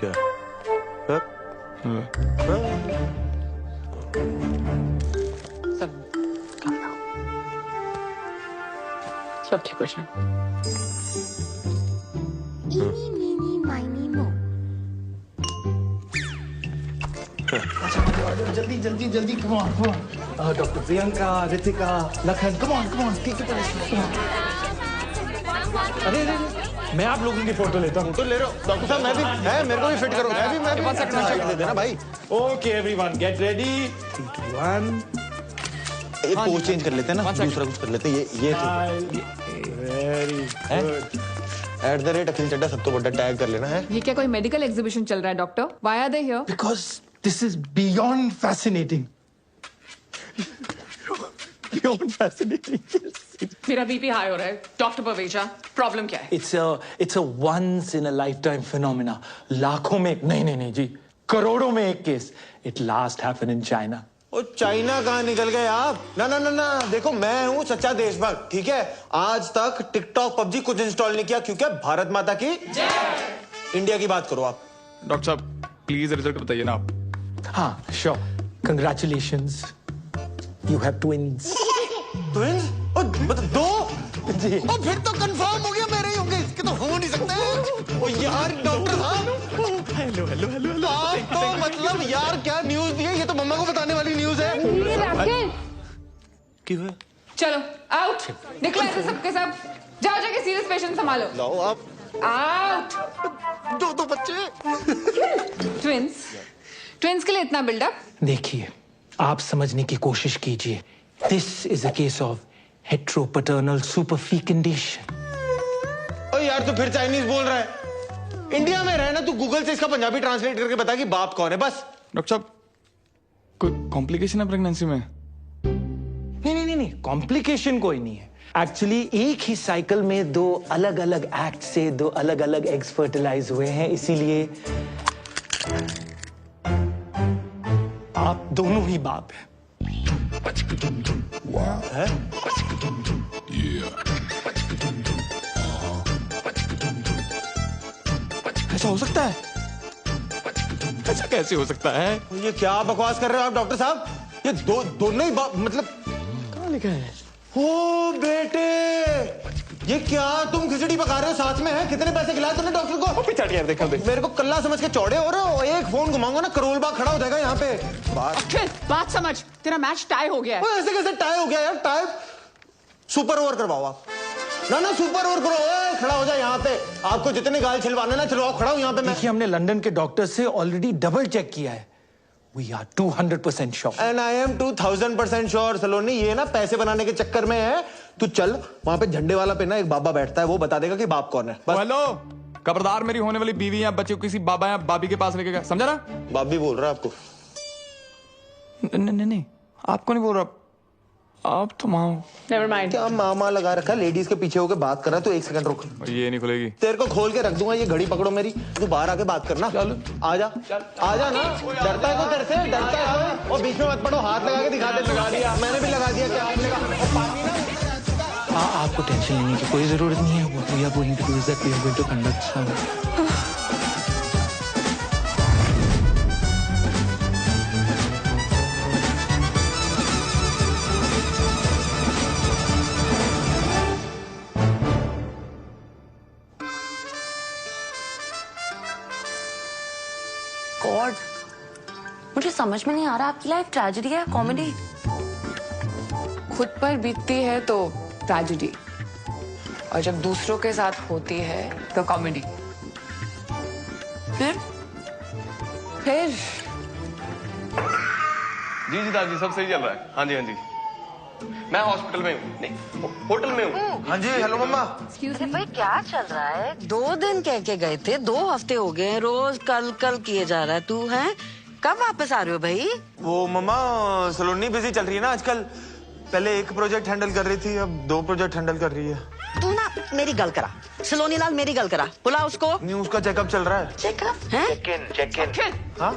क्या? सब ठीक हो जाए। इनी मीनी माइनी मो। जल्दी come on. Doctor Priyanka, Ritika, Lakhan, come on ठीक है। अरे मैं आप लोगों की फोटो लेता हूँ। तो ले रहा हूँ डॉक्टर साहब। मैं भी है, मेरे को भी फिट करो। मैं भी दे देना भाई। Okay everyone get ready. 3 2 1। एक पोज चेंज कर लेते हैं ना, दूसरा कुछ कर लेते हैं। ये वेरी गुड। @अखिल चड्डा सब तो बड़ा टैग कर लेना है। ये क्या कोई मेडिकल एग्जीबिशन चल रहा है doctor? Why are they here? Because this is beyond fascinating. Beyond fascinating. मेरा बीपी हाई हो रहा है। डॉक्टर पवेजा, प्रॉब्लम क्या है? It's a once in a lifetime phenomena. लाखों में एक, नहीं जी, करोड़ों में एक केस। It last happen in China. ओ चाइना कहाँ निकल गए आप? ना देखो, मैं हूँ सच्चा देशभक्त, ठीक है। आज तक टिकटॉक पबजी कुछ इंस्टॉल नहीं किया, क्योंकि भारत माता की इंडिया की बात करो आप। डॉक्टर साहब प्लीज रिजल्ट बताइए ना आप। हाँ sure. Congratulations, you have twins. Twins? दो? जी। और फिर तो कंफर्म हो गया मेरे ही होंगे, इसके तो हो नहीं सकते। ओ यार डॉक्टर साहब, हेलो आप तो मतलब यार क्या न्यूज दी है? ये तो मम्मा को बताने वाली न्यूज है। क्यों है? चलो आउट, निकलो ऐसे सबके सब। जाओ जाके सीरियस पेशेंट संभालो। लाओ आप। आउट। दो बच्चे। ट्विंस के लिए इतना बिल्डअप? देखिए, आप समझने की कोशिश कीजिए। This is a case of heteropaternal superfecundation. ओ यार तू फिर चाइनीज बोल रहा है। इंडिया में रहना, तू गूगल से इसका पंजाबी ट्रांसलेट करके बता कि बाप कौन है, बस। डॉक्टर साहब कोई कॉम्प्लिकेशन है प्रेगनेंसी में? नहीं, कॉम्प्लिकेशन कोई नहीं है। एक्चुअली एक ही साइकिल में 2 अलग अलग एक्ट से 2 अलग अलग एग्स फर्टिलाइज हुए हैं, इसीलिए आप दोनों ही बाप हैं। ऐसा हो सकता है? ऐसा कैसे हो सकता है? ये क्या बकवास कर रहे हो आप डॉक्टर साहब? ये दोनों ही मतलब कहाँ लिखा है? ओ बेटे, ये क्या तुम खिचड़ी पका रहे हो साथ में है? कितने पैसे खिलाए तूने डॉक्टर को? पिछाड़ यार देखा देख। मेरे को कल्ला समझ के चौड़े हो रहे हो। एक फोन घुमाऊंगा ना करोल बाग खड़ा हो जाएगा यहाँ पे। बात समझ, तेरा मैच टाई हो गया है। ऐसे कैसे टाई हो गया यार? टाई सुपर ओवर करवाओ आप। ना सुपर ओवर करो, खड़ा हो जाए यहाँ पे। आपको जितने गाल छिलवाने ना छिलवाओ, खड़ा हूँ यहाँ पे मैं। देखिए हमने लंदन के डॉक्टर से ऑलरेडी डबल चेक किया है। We are 200% sure. And I am 2000% sure सलोनी। ये ना पैसे बनाने के चक्कर में है। तू चल वहां पे झंडे वाला पे ना एक बाबा बैठता है, वो बता देगा कि बाप कौन है। हेलो, खबरदार मेरी होने वाली बीवी या बच्चे को किसी बाबा या बाबी के पास लेके गया, समझा ना? बाबी बोल रहा है आपको? नहीं आपको नहीं बोल रहा, आप तो माँ। Never mind। क्या मामा लगा रखा है? लेडीज के पीछे होके बात कर रहा है। तो एक सेकंड रुक। ये नहीं खुलेगी। तेरे को खोल के रख दूंगा, ये घड़ी पकड़ो मेरी। तू बाहर आके बात करना। चल आजा ना। डरता है को तेरे से? डरता है? और बीच में मत पड़ो, हाथ लगा के दिखा दे। लगा दिया मैंने भी, लगा दिया। क्या आपने कहा? आपको टेंशन लेने की कोई जरूरत नहीं है। What we are going to do is that we are going to conduct some God, मुझे समझ में नहीं आ रहा आपकी लाइफ ट्रेजेडी है कॉमेडी? खुद पर बीतती है तो ट्रेजेडी, और जब दूसरों के साथ होती है तो कॉमेडी। फिर जी दादी सब सही चल रहा है। हाँ जी मैं हॉस्पिटल में हूँ, नहीं होटल में हूँ। हाँ जी हेलो मम्मा। अरे भाई क्या चल रहा है? 2 दिन कह के गए थे, 2 हफ्ते हो गए, रोज कल किए जा रहा है तू है। कब वापस आ रहे हो भाई? वो मम्मा सलोनी बिजी चल रही है ना आजकल। पहले एक प्रोजेक्ट हैंडल कर रही थी, अब 2 प्रोजेक्ट हैंडल कर रही है। तू ना मेरी गल करा, सलोनी लाल मेरी गल करा, बुला उसको। नहीं उसका चेकअप चल रहा है। चेकअप है? Check in. हाँ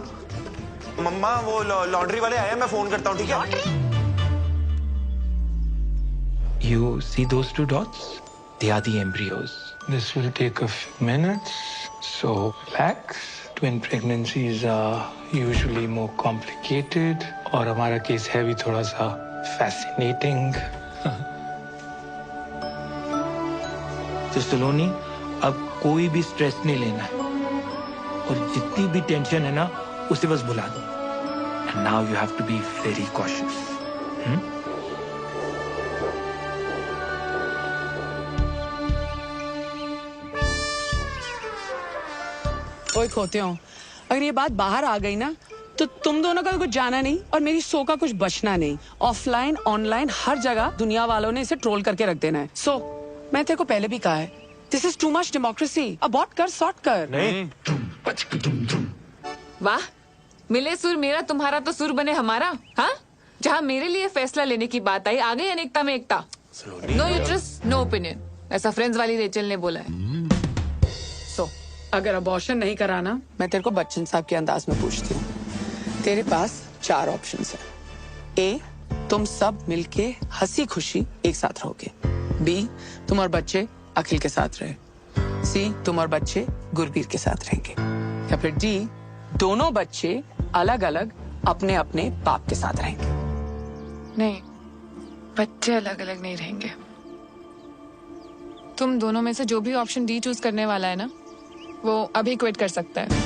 मम्मा वो लॉन्ड्री वाले आए, मैं फोन करता हूँ, ठीक है? You see those 2 dots? They are the embryos. This will take a few minutes, so relax. Twin pregnancies are usually more complicated, और हमारा केस है भी थोड़ा सा fascinating. तो सलोनी, अब कोई भी स्ट्रेस नहीं लेना है, और जितनी भी टेंशन है ना उसे बस भुला दो। And now you have to be very cautious. ओए खोते हो, अगर ये बात बाहर आ गई ना तो तुम दोनों का कुछ जाना नहीं और मेरी शो का कुछ बचना नहीं। ऑफलाइन ऑनलाइन हर जगह दुनिया वालों ने इसे ट्रोल करके रख देना है। सो मैं तेरे को पहले भी कहा है, this is too much democracy. Abort कर, सॉर्ट कर। नहीं वाह, मिले सुर मेरा तुम्हारा तो सुर बने हमारा। हाँ, जहाँ मेरे लिए फैसला लेने की बात आई, आ गई अनेकता में एकता। नो यूट्रस नो ओपिनियन, ऐसा फ्रेंड्स वाली रेचल ने बोला है। सो अगर अबॉर्शन नहीं कराना, मैं तेरे को बच्चन साहब के अंदाज में पूछती हूँ। तेरे पास 4 ऑप्शंस हैं। ए, तुम सब मिलके हंसी खुशी एक साथ रहोगे। बी, तुम और बच्चे अखिल के साथ रहे। सी, तुम और बच्चे गुरबीर के साथ रहेंगे। या फिर डी, दोनों बच्चे अलग अलग अपने अपने बाप के साथ रहेंगे। नहीं, बच्चे अलग अलग नहीं रहेंगे। तुम दोनों में से जो भी ऑप्शन डी चूज करने वाला है ना, वो अभी क्विट कर सकता है।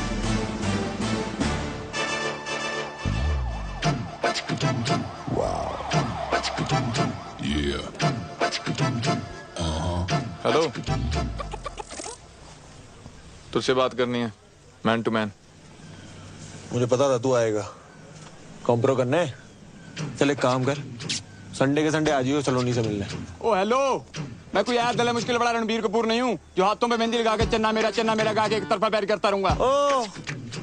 हेलो, तुझसे बात करनी है, मैन टू मैन। मुझे पता था तू आएगा। कॉम्प्रो करने? चल एक काम कर, संडे के संडे आ जाइयो सलोनी से मिलने। ओ हेलो, मैं कोई यार दले मुश्किल बड़ा रणबीर कपूर नहीं हूँ जो हाथों पे मेहंदी लगा के चन्ना मेरा गा के एक तरफा पैर करता रहूंगा। ओ,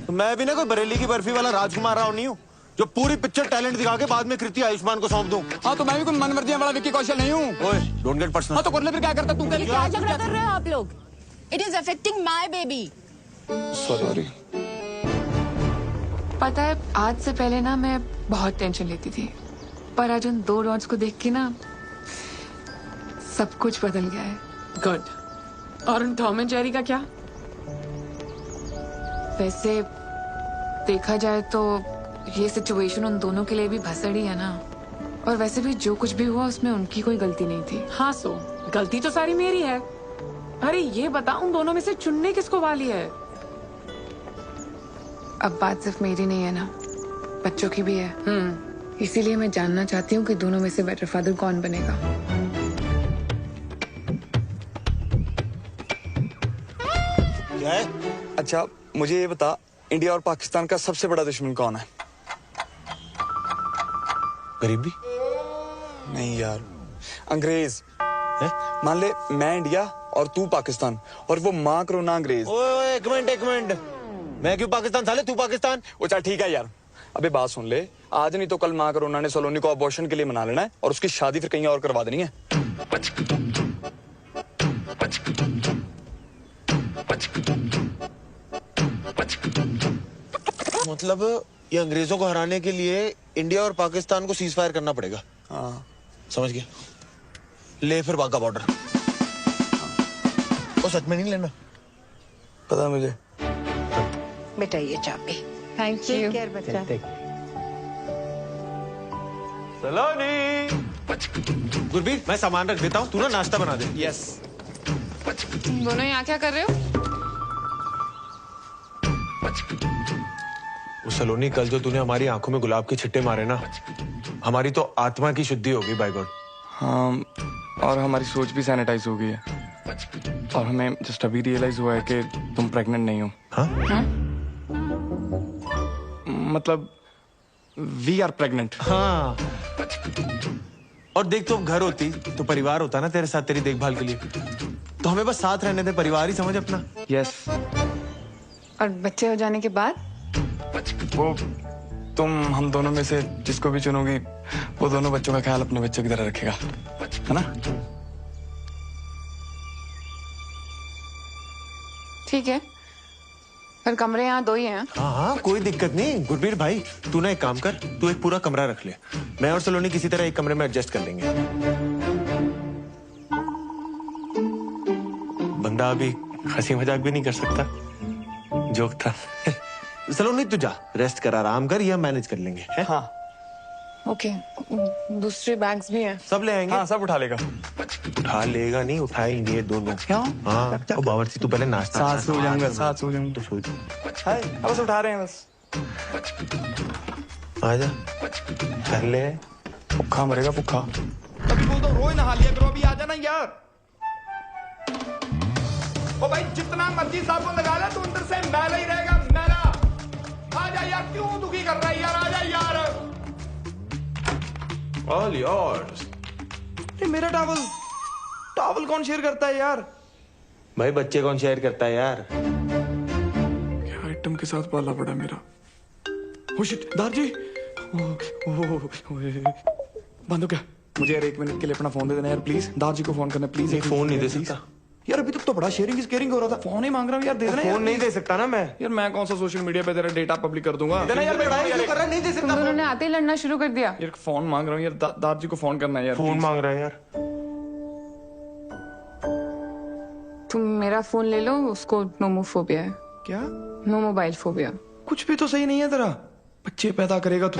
तो मैं भी ना कोई बरेली की बर्फी वाला राजकुमार राव नहीं हूँ जो पूरी पिक्चर टैलेंट दिखा के बाद में कृति आयुष्मान को सौंप दूं। हाँ, तो मैं भी कोई मनमर्जी वाला विक्की कौशल नहीं हूँ। ओए, डोंट गेट पर्सनल। हाँ, तो कर ले फिर, क्या करता तू? क्या झगड़ा कर रहे हो आप लोग? It is affecting my baby. Sorry. पता है, आज से पहले ना मैं बहुत टेंशन लेती थी, पर आज उन 2 डॉट्स को देख के ना सब कुछ बदल गया है। गुड। और उन टॉम एंड जेरी का क्या? वैसे देखा जाए तो ये सिचुएशन उन दोनों के लिए भी भसड़ी है ना, और वैसे भी जो कुछ भी हुआ उसमें उनकी कोई गलती नहीं थी। हाँ, सो गलती तो सारी मेरी है। अरे ये बता, उन दोनों में से चुनने किसको वाली है? अब बात सिर्फ मेरी नहीं है ना, बच्चों की भी है। इसीलिए मैं जानना चाहती हूँ कि दोनों में से बेटर फादर कौन बनेगा। क्या है? अच्छा मुझे ये बता, इंडिया और पाकिस्तान का सबसे बड़ा दुश्मन कौन है? गरीबी? नहीं यार, अंग्रेज है? मान ले मैं इंडिया और तू पाकिस्तान, और वो माँ करोना अंग्रेज। ओए एक मिनट, मैं क्यों पाकिस्तान साले, तू पाकिस्तान? वो चल ठीक है यार, अबे बात सुन ले, आज नहीं तो कल माँ करोना ने सलोनी को अबॉर्शन के लिए मना लेना है और उसकी शादी फिर कहीं और करवा देनी है। मतलब ये अंग्रेजों को हराने के लिए इंडिया और पाकिस्तान को सीज फायर करना पड़ेगा। हाँ समझ गया, ले फिर वाघा बॉर्डर। वो सच में नहीं लेना? पता मुझे। बेटा ये चाबी। Thank you. केयर बच्चा। सलोनी। गुरबीर मैं सामान रख देता हूँ, तू ना नाश्ता बना दे। यस। तुम दोनों यहाँ क्या कर रहे हो? वो सलोनी, कल जो तूने हमारी आंखों में गुलाब के छिट्टे मारे ना, हमारी तो आत्मा की शुद्धि होगी बाय गॉड। हाँ, और हमारी सोच भी सैनिटाइज हो गई है, और हमें जस्ट अभी रियलाइज हुआ है कि तुम प्रेग्नेंट नहीं हो। हाँ? मतलब वी आर प्रेग्नेंट। हाँ, और देख तो घर होती तो परिवार होता ना तेरे साथ, तेरी देखभाल के लिए। तो हमें बस साथ रहने दे, परिवार ही समझ अपना। यस। और बच्चे हो जाने के बाद? वो तुम हम दोनों में से जिसको भी चुनोगी, वो दोनों बच्चों का ख्याल अपने बच्चों की तरह रखेगा, है ना? ठीक है, पर कमरे यहाँ 2 ही हैं। हाँ, कोई दिक्कत नहीं। गुरबीर भाई, तू ना एक काम कर, तू एक पूरा कमरा रख ले, मैं और सलोनी किसी तरह एक कमरे में एडजस्ट कर लेंगे। बंदा अभी हंसी मजाक भी नहीं कर सकता, जोक था। सलोनी तू जा, रेस्ट कर, आराम कर, ये मैनेज कर लेंगे। है? हाँ। ओके, दूसरे बैग्स भी हैं। सब ले आएंगे। हाँ, सब उठा लेगा। उठा लेगा नहीं, उठाएंगे दोनों। क्यों? हाँ, तो बावर्ची तू पहले नाश्ता। साथ सो जाऊंगा, साथ सो जाऊंगा। तो सो जा। हाय, बस उठा रहे हैं बस। आजा, कर ले। भूखा मरेगा भूखा। अभी बोल दो, रोज नहा लिया करो, अभी आ जाना यार। ओ भाई, जितना मर्जी साबुन लगा ले, तू अंदर से मैला ही रहेगा, मैला। आजा यार, क्यों दुखी कर रहा है यार, आजा यार। All yours. ये मेरा टॉवल कौन शेयर करता है यार? भाई बच्चे कौन शेयर करता है यार? क्या आइटम के साथ पाला पड़ा मेरा। ओ शिट, दारजी। बंद हो क्या? मुझे यार 1 मिनट के लिए अपना फोन दे देना यार प्लीज। दारजी को फोन करना प्लीज। एक फोन नहीं दे सकता यार, अभी तक तो बड़ा शेयरिंग इज केयरिंग हो रहा था। फोन ही मांग रहा हूँ यार, दे देना। फोन नहीं दे सकता ना मैं। यार मैं कौन सा सोशल मीडिया पे तेरा डेटा पब्लिक कर दूंगा। देना यार, मैं क्यों कर रहा, नहीं दे तुम सकता। दोनों ने आते ही लड़ना शुरू कर दिया। यार फोन मांग रहा हूँ यार, दारजी को फोन करना है यार। फोन मांग रहा है यार। तुम मेरा फोन ले लो, उसको नोमोफोबिया है। क्या? No mobile phobia. कुछ भी तो सही नहीं है तेरा। बच्चे पैदा करेगा तू।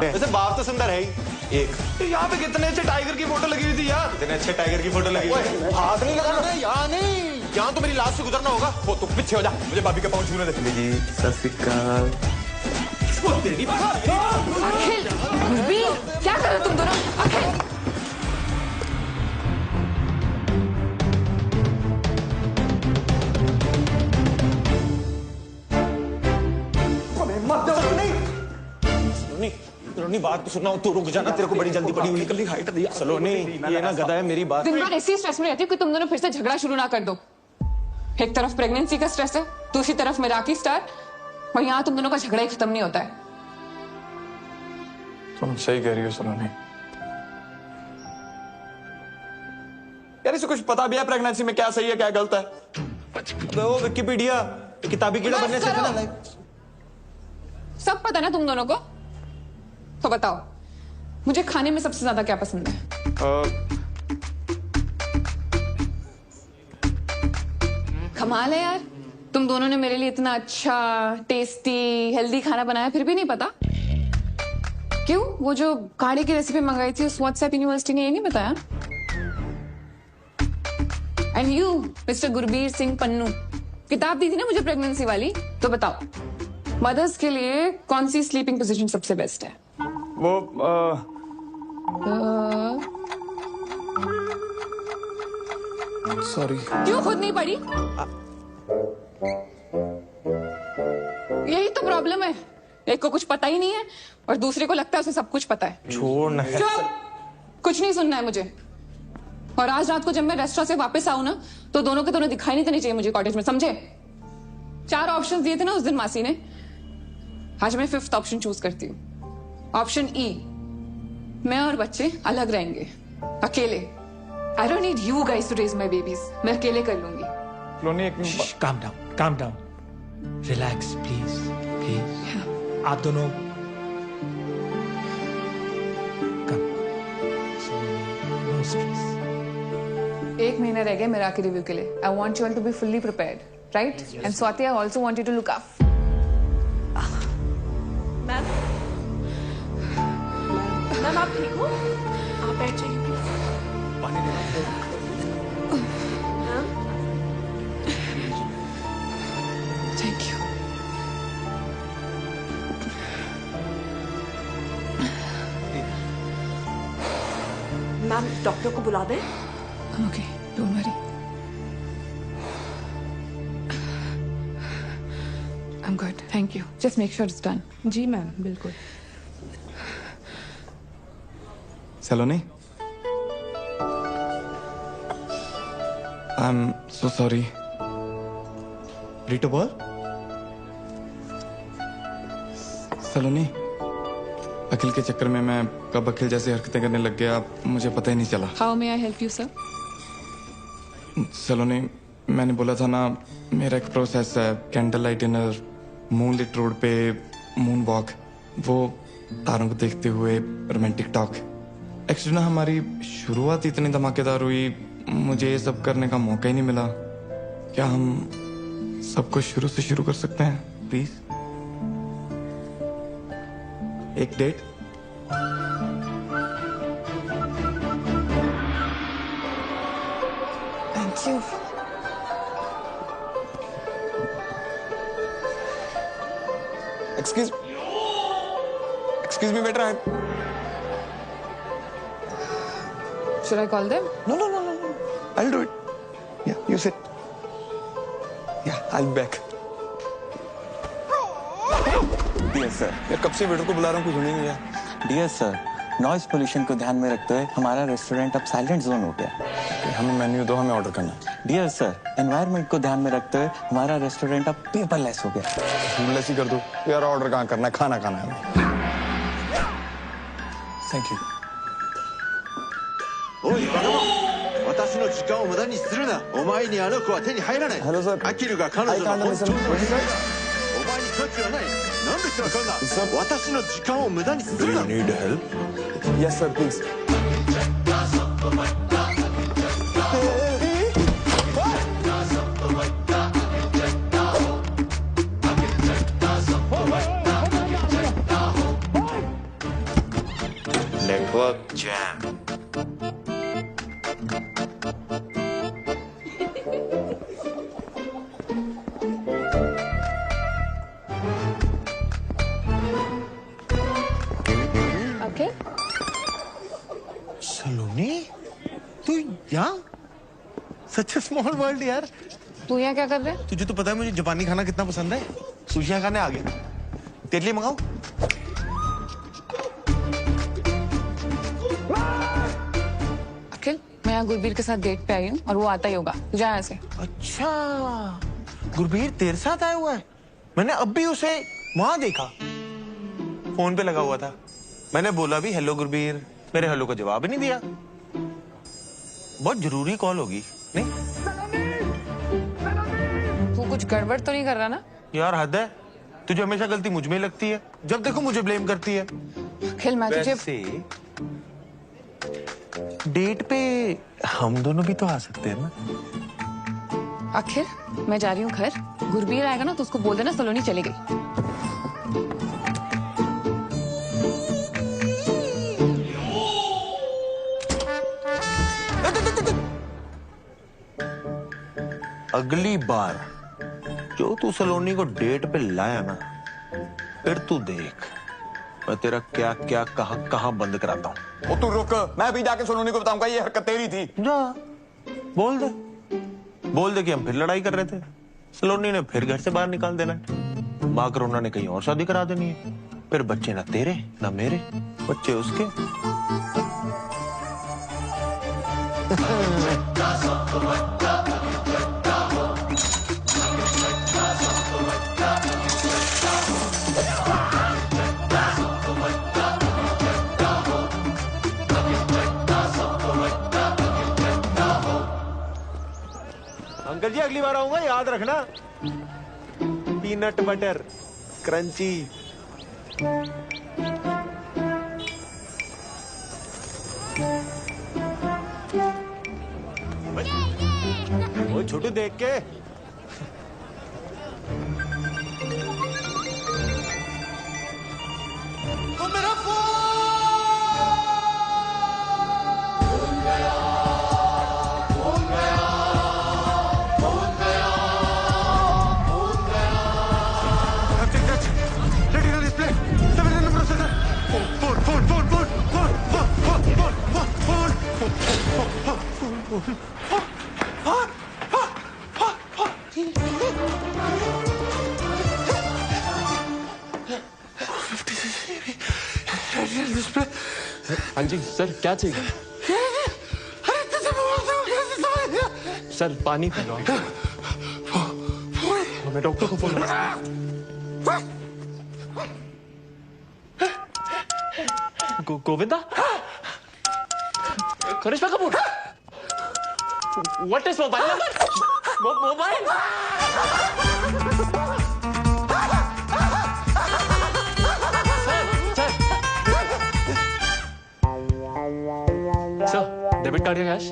वैसे बाप तो सुंदर है ही। एक यहाँ पे कितने अच्छे टाइगर की फोटो लगी हुई थी यार। इतने अच्छे टाइगर की फोटो लगी हुई है। हाथ नहीं लगाना यहाँ, नहीं यहाँ तो मेरी लाश से गुजरना होगा। वो तू पीछे हो जा, मुझे भाभी का पाँव छूने दे। जी सत श्री अकाल। अखिल, गुरबीर, क्या कर रहे हो तुम दोनों? अखिल, सलोनी बात तो सुना, तू रुक जाना, तेरे को बड़ी जल्दी पड़ी हुई। कल हाइट दिया सलोनी, ये ना गधा है, मेरी बात। दिन भर इसी स्ट्रेस में रहती हूँ कि तुम दोनों फिर से झगड़ा शुरू ना कर दो। एक तरफ प्रेगनेंसी का स्ट्रेस है, दूसरी तरफ मिराकी स्टार, और यहाँ तुम दोनों का झगड़ा ही खत्म नहीं होता है। तुम सही कह रही हो सलोनी। यार इसे कुछ पता भी है प्रेगनेंसी में क्या सही है क्या गलत है? वो विकिपीडिया किताबी कीड़ा बनने से ना। सब पता ना तुम दोनों को? तो बताओ, मुझे खाने में सबसे ज्यादा क्या पसंद है? कमाल है यार, तुम दोनों ने मेरे लिए इतना अच्छा टेस्टी हेल्दी खाना बनाया फिर भी नहीं पता। क्यों? वो जो काढ़े की रेसिपी मंगाई थी उस व्हाट्सएप यूनिवर्सिटी ने ये नहीं बताया? And you mister Gurbir Singh Pannu, किताब दी थी ना मुझे प्रेगनेंसी वाली, तो बताओ मदर्स के लिए कौन सी स्लीपिंग पोजीशन सबसे बेस्ट है? वो सॉरी। क्यों खुद नहीं पढ़ी? यही तो प्रॉब्लम है, एक को कुछ पता ही नहीं है और दूसरे को लगता है उसे सब कुछ पता है। छोड़ ना। चुप, कुछ नहीं सुनना है मुझे। और आज रात को जब मैं रेस्टोरेंट से वापस आऊं ना, तो दोनों के दोनों दिखाई नहीं देने चाहिए मुझे कॉटेज में, समझे? 4 ऑप्शंस दिए थे ना उस दिन मासी ने, आज मैं 5th ऑप्शन चूज करती हूँ। ऑप्शन ई, मैं और बच्चे अलग रहेंगे, अकेले। I don't need you guys to raise my babies. मैं अकेले कर लूंगी। सलोनी एक calm down. Relax, please. आप दोनों no stress. 1 महीना रह गया मेरा के रिव्यू के लिए। I want you all to be fully prepared, right? And Swati, I also want you to look up. Ma'am आप ठीक हो? आप बैठ जाइए प्लीज। पानी दे। Thank you. मैम डॉक्टर को बुला दें? Okay, don't worry. I'm good. Thank you. Just make sure it's done. जी मैम, बिल्कुल। Saloni, I am so sorry. रीटो बोल। सलोनी, अखिल के चक्कर में मैं कब अखिल जैसी हरकतें करने लग गया मुझे पता ही नहीं चला। How may I help you, sir? सलोनी, मैंने बोला था ना मेरा एक प्रोसेस है, candle light dinner, moonlit road पे मून वॉक, वो तारों को देखते हुए रोमांटिक टॉक। एक्चुअली ना हमारी शुरुआत इतनी धमाकेदार हुई, मुझे ये सब करने का मौका ही नहीं मिला। क्या हम सब कुछ शुरू से शुरू कर सकते हैं प्लीज? एक date? Thank you. Excuse me, बेटा। Should I call them? No. I'll do it. Yeah, you sit. Yeah, I'll be back. Dear sir, यार कब से वेटर को बुला रहा हूँ, कुछ नहीं है। डियर सर, नॉइज पोल्यूशन को ध्यान में रखते हुए हमारा रेस्टोरेंट अब साइलेंट जोन हो गया। हमें मेन्यू दो, हमें ऑर्डर करना है। डियर सर, एनवायरनमेंट को ध्यान में रखते हुए हमारा रेस्टोरेंट अब पेपरलेस हो गया। पेपरलेस ही कर दो यार, ऑर्डर कहाँ करना है, खाना खाना है। Thank you. おいバカモン、私の時間を無駄にするな。お前にあの子は手に入らない。アキルが彼女の本当のお前に価値はない。なんでそんな私の時間を無駄にするな。 Do you need help? Yes sir, please. Network jam. Okay. Saloni, तू यहाँ? सच ए स्मॉल वर्ल्ड यार। तू यहाँ क्या कर रहा है? तुझे तो पता है मुझे जापानी खाना कितना पसंद है। सुशियां खाने आ गया। तेरे लिए मंगाऊं? अखिल, मैं यहाँ गुरबीर के साथ डेट पे आई हूँ और वो आता ही होगा। तू जा यहाँ से। अच्छा, गुरबीर तेरे साथ आया हुआ है? मैंने अब भी उसे वहां देखा, फोन पे लगा हुआ था। मैंने बोला भी हेलो गुरबीर, मेरे हेलो का जवाब ही नहीं दिया। बहुत जरूरी कॉल होगी नहीं? तू कुछ गड़बड़ तो नहीं कर रहा ना? यार हद है, तुझे हमेशा गलती मुझ में ही लगती है। जब देखो मुझे ब्लेम करती है। अखिल, मैं तुझे वैसे डेट पे हम दोनों भी तो आ सकते हैं ना? अखिल, मैं जा रही हूँ घर। गुरबीर आएगा ना तो उसको बोल देना सलोनी चली गई। अगली बार जो तू सलोनी को डेट पे लाया ना, फिर तू देख मैं तेरा क्या क्या कहां बंद कराता हूं। ओ तू रुक, मैं अभी जाके सलोनी को बताऊंगा ये हरकत तेरी थी। जा बोल दे कि हम फिर लड़ाई कर रहे थे, सलोनी ने फिर घर से बाहर निकाल देना है, माँ करुणा ने कहीं और शादी करा देनी है, फिर बच्चे ना तेरे ना मेरे, बच्चे उसके। अंकल जी अगली बार आऊंगा याद रखना, पीनट बटर क्रंची। वो छोटू देख के मेरा हाँ जी सर, क्या चाहिए? सर पानी पी लो। मैं डॉक्टर को phone Govinda, Karishma Kapoor, what is mobile number? Mobile sir, debit card या cash?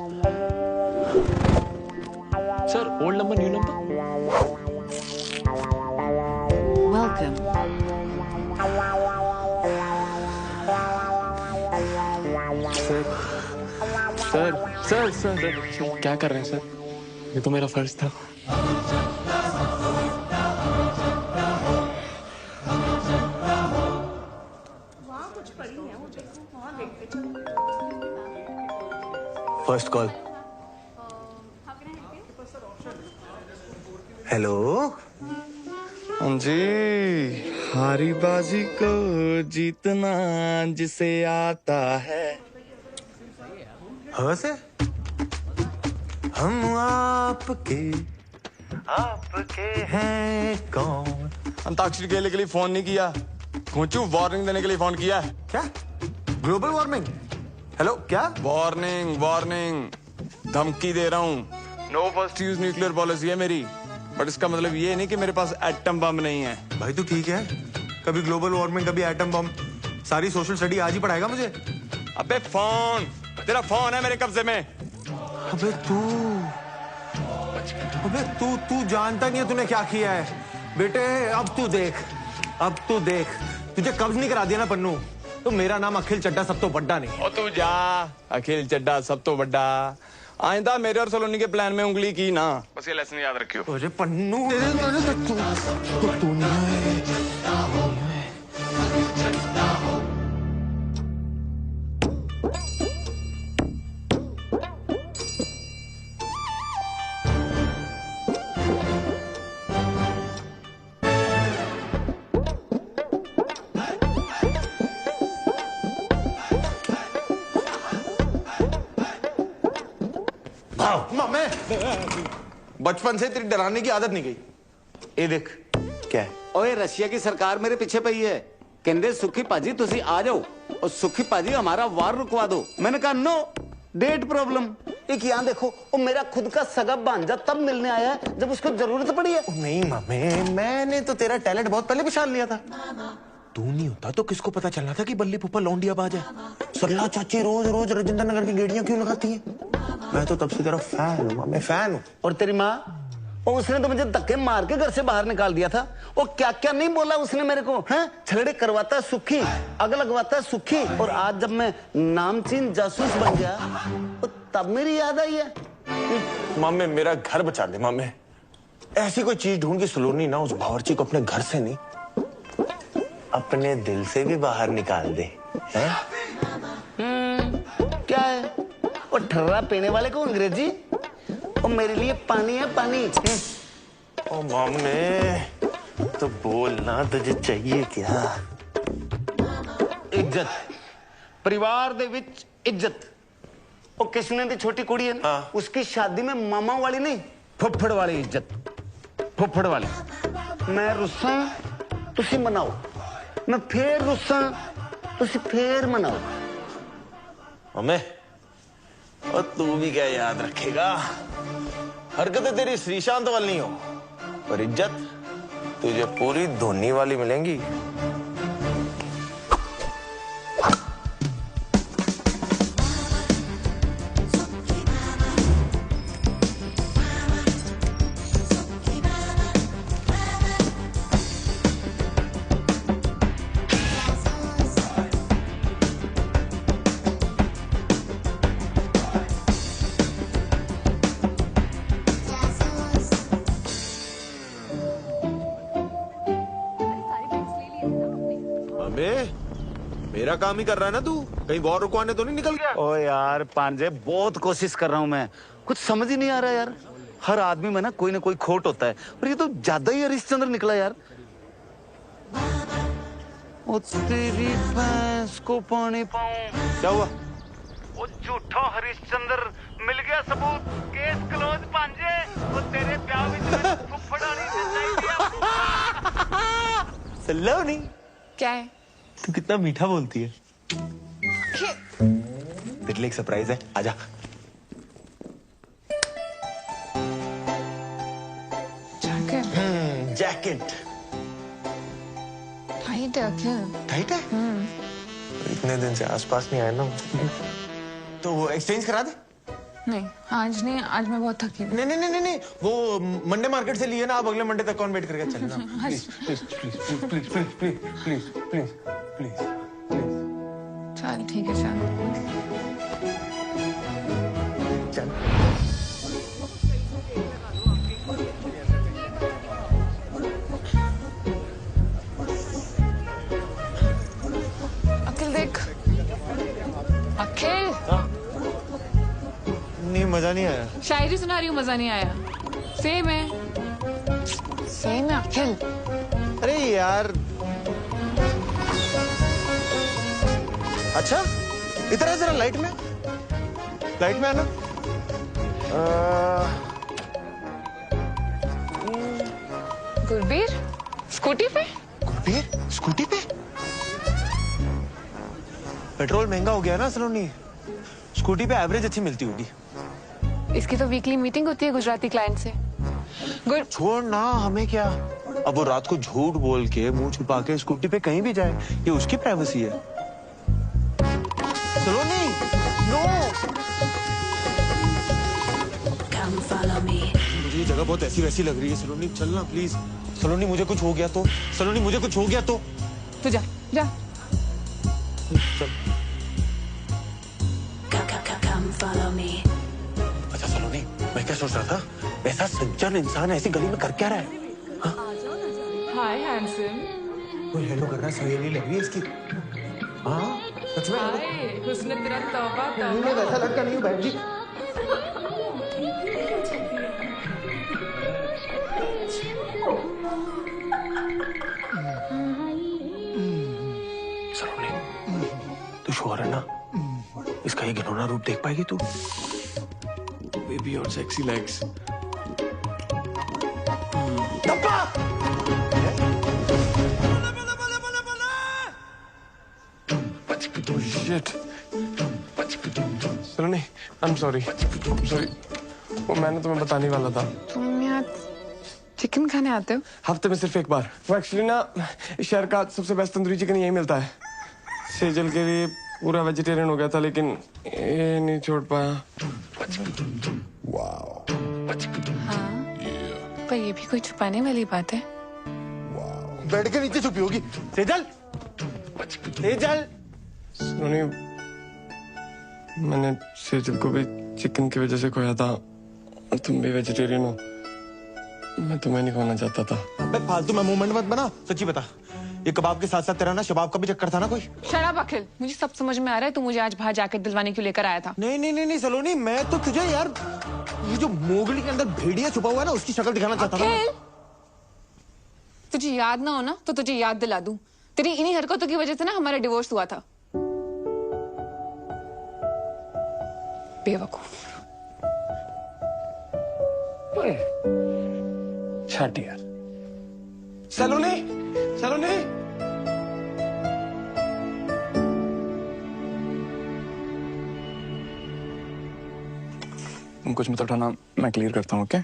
Sir, old number new number? Welcome. Sir क्या कर रहे हैं सर? ये तो मेरा फर्ज था। First call. हेलो हाँ जी, हारी बाजी को जीतना जिसे आता है। हाँ से हम आपके हैं कौन? अंताक्षरी खेलने के लिए फोन नहीं किया, घोंचू वार्निंग देने के लिए फोन किया। क्या ग्लोबल वार्मिंग? हेलो क्या? वार्निंग धमकी दे रहा हूँ। No first use nuclear policy है मेरी, बट इसका मतलब ये नहीं कि मेरे पास एटम बम नहीं है। भाई तू ठीक है? कभी ग्लोबल वार्मिंग, कभी एटम बम, सारी सोशल स्टडी आज ही पढ़ाएगा मुझे? अबे फोन, तेरा फोन है मेरे कब्जे में। अबे तू जानता नहीं है तूने क्या किया है बेटे। अब तू देख तुझे कब्ज नहीं करा दिया ना पन्नू, तो मेरा नाम अखिल चड्डा सब तो बड्डा नहीं। और तू जा, अखिल चड्डा सब तो बड्डा। आइंदा मेरे और सलोनी के प्लान में उंगली की ना, बस ये लेसन याद रखियो। अरे पन्नू तू बचपन से तेरी डराने की आदत नहीं गई। ये देख क्या है। ओए रशिया की सरकार मेरे पीछे पई है, कहते सुखी पाजी तुसी आ जाओ और सुखी पाजी हमारा वार रुकवा दो। मैंने कहा नो, डेट प्रॉब्लम। एक यहाँ देखो, वो मेरा खुद का सगा भांजा तब मिलने आया है जब उसको जरूरत पड़ी है। नहीं मामे, मैंने तो तेरा टैलेंट बहुत पहले पहचान लिया था। तू नहीं होता तो किसको पता चलना था कि बल्ली पुप्पा लौंडिया बाज है। सरला चाची रोज रोज राजेंद्र नगर की गेड़ियां क्यों लगाती है? मैं तो तब से तेरा फैन हूँ, मैं फैन हूँ। और तेरी माँ और उसने तो मुझे धक्के मार के घर से बाहर निकाल दिया था। और क्या क्या नहीं बोला उसने मेरे को, हैं? झगड़े करवाता सुखी, आग लगवाता सुखी। और आज जब मैं नामचीन जासूस बन गया तो तब मेरी याद आई है। मामे मेरा घर बचा दे मामे, ऐसी कोई चीज ढूंढ के सलोनी ना उस बावर्ची को अपने घर से नहीं अपने दिल से भी बाहर निकाल दे। हैं? क्या है और ठर्रा पीने वाले को अंग्रेजी, और मेरे लिए पानी है पानी। ओ मामे तो बोलना तुझे चाहिए क्या? इज्जत, परिवार दे विच इज्जत। और किसने दी छोटी कुड़ी है ना, उसकी शादी में मामा वाली नहीं, फुफड़ वाली इज्जत, फुफड़ वाली। मैं रुस्सा तुसी मनाओ, मैं फिर रुस्सा तुसी फिर मनाओ। मामे और तू भी क्या याद रखेगा, हरकतें तेरी श्रीशांत वाली नहीं हो, पर इज्जत तुझे पूरी धोनी वाली मिलेंगी। मेरा काम ही कर रहा है ना तू, कहीं और रुकवाने तो नहीं निकल गया? ओ यार पांजे, बहुत कोशिश कर रहा हूं मैं, कुछ समझ ही नहीं आ रहा यार। हर आदमी में ना कोई खोट होता है, और ये तो ज्यादा ही हरिश्चंद्र निकला यार। ओ तेरी भैंस को पानी पाऊं। क्या हुआ? ओ झूठा हरिश्चंद्र, मिल गया सबूत, केस क्लोज पांजे। वो तेरे प्यार में फुफड़ानी से चाहिए। सलोनी क्या है? तू कितना मीठा बोलती है। तेरे लिए एक सरप्राइज है, आजा। जैकेट टाइट है अखिल। टाइट है? इतने दिन से आसपास नहीं आया ना, तो वो एक्सचेंज करा दे। नहीं आज नहीं, आज मैं बहुत थकी हूँ। नहीं, वो मंडे मार्केट से लिए ना, आप अगले मंडे तक कौन वेट करके चलना। प्लीज। चल ठीक है, चल। अखिल देख, अखिल। नहीं मजा नहीं आया। शायरी सुना रही हूँ, मजा नहीं आया। सेम है अखिल। अरे यार, अच्छा इधर है, जरा लाइट में आना। गुरबीर स्कूटी पे? पेट्रोल महंगा हो गया ना सलोनी, स्कूटी पे एवरेज अच्छी मिलती होगी। इसकी तो वीकली मीटिंग होती है गुजराती क्लाइंट से। छोड़ ना, हमें क्या। अब वो रात को झूठ बोल के मुंह छुपा के स्कूटी पे कहीं भी जाए, ये उसकी प्राइवेसी है। सलोनी नो, मुझे ये जगह बहुत ऐसी वैसी लग रही है। सलोनी चलना प्लीज। सलोनी मुझे कुछ हो गया तो, सलोनी मुझे कुछ हो गया तो। तू जा। चल। अच्छा सलोनी, मैं क्या सोच रहा था, ऐसा सज्जन इंसान ऐसी गली में कर क्या रहा है? हाय हैंडसम। कोई हेलो कर रहा है, सहेली लग रही है इसकी। हाँ सच में। हाय हुस्न तेरा तौबा तौबा। मैं वैसा लड़का नहीं हूँ बहन जी। सलोनी तू श्योर है ना, इसका ये घिनौना रूप देख पाएगी तू? बेबी और sexy legs. Saloni, I'm sorry. वो मैंने तुम्हें बताने वाला था। तुम यहाँ चिकन खाने आते हो? हफ्ते में सिर्फ एक बार। वो एक्चुअली ना शहर का सबसे बेस्ट तंदूरी चिकन यही मिलता है। सेजल के लिए पूरा वेजिटेरियन हो गया था, लेकिन ये नहीं छोड़ पाया। हाँ पर ये भी कोई छुपाने वाली बात है? बेड के नीचे छुपी होगी। सेजल, सेजल। सुनिए, मैंने सेजल को भी चिकन की वजह से खोया था और तुम भी वेजिटेरियन हो। मैं तुम्हें नहीं खोना चाहता था। अबे फालतू में मूवमेंट मत बना, सच्ची बता, ये कबाब के साथ साथ तेरा ना शबाब का भी चक्कर था ना कोई? शराब अखिल, मुझे सब समझ में आ रहा है। तू मुझे आज बाहर जाकर दिलवाने क्यों लेकर आया था? नहीं सलोनी, मैं तो तुझे यार ये जो मोगली के अंदर भेड़िया छुपा हुआ है ना, उसकी शक्ल दिखाना चाहता था। तुझे याद ना हो ना तो तुझे याद दिला दूं। तेरी इन्हीं हरकतों की वजह से ना हमारा डिवोर्स हुआ था। बेवकूफ। छट यार। सलोनी, सलोनी। तुम कुछ मत उठाना, मैं क्लियर करता हूँ। ओके?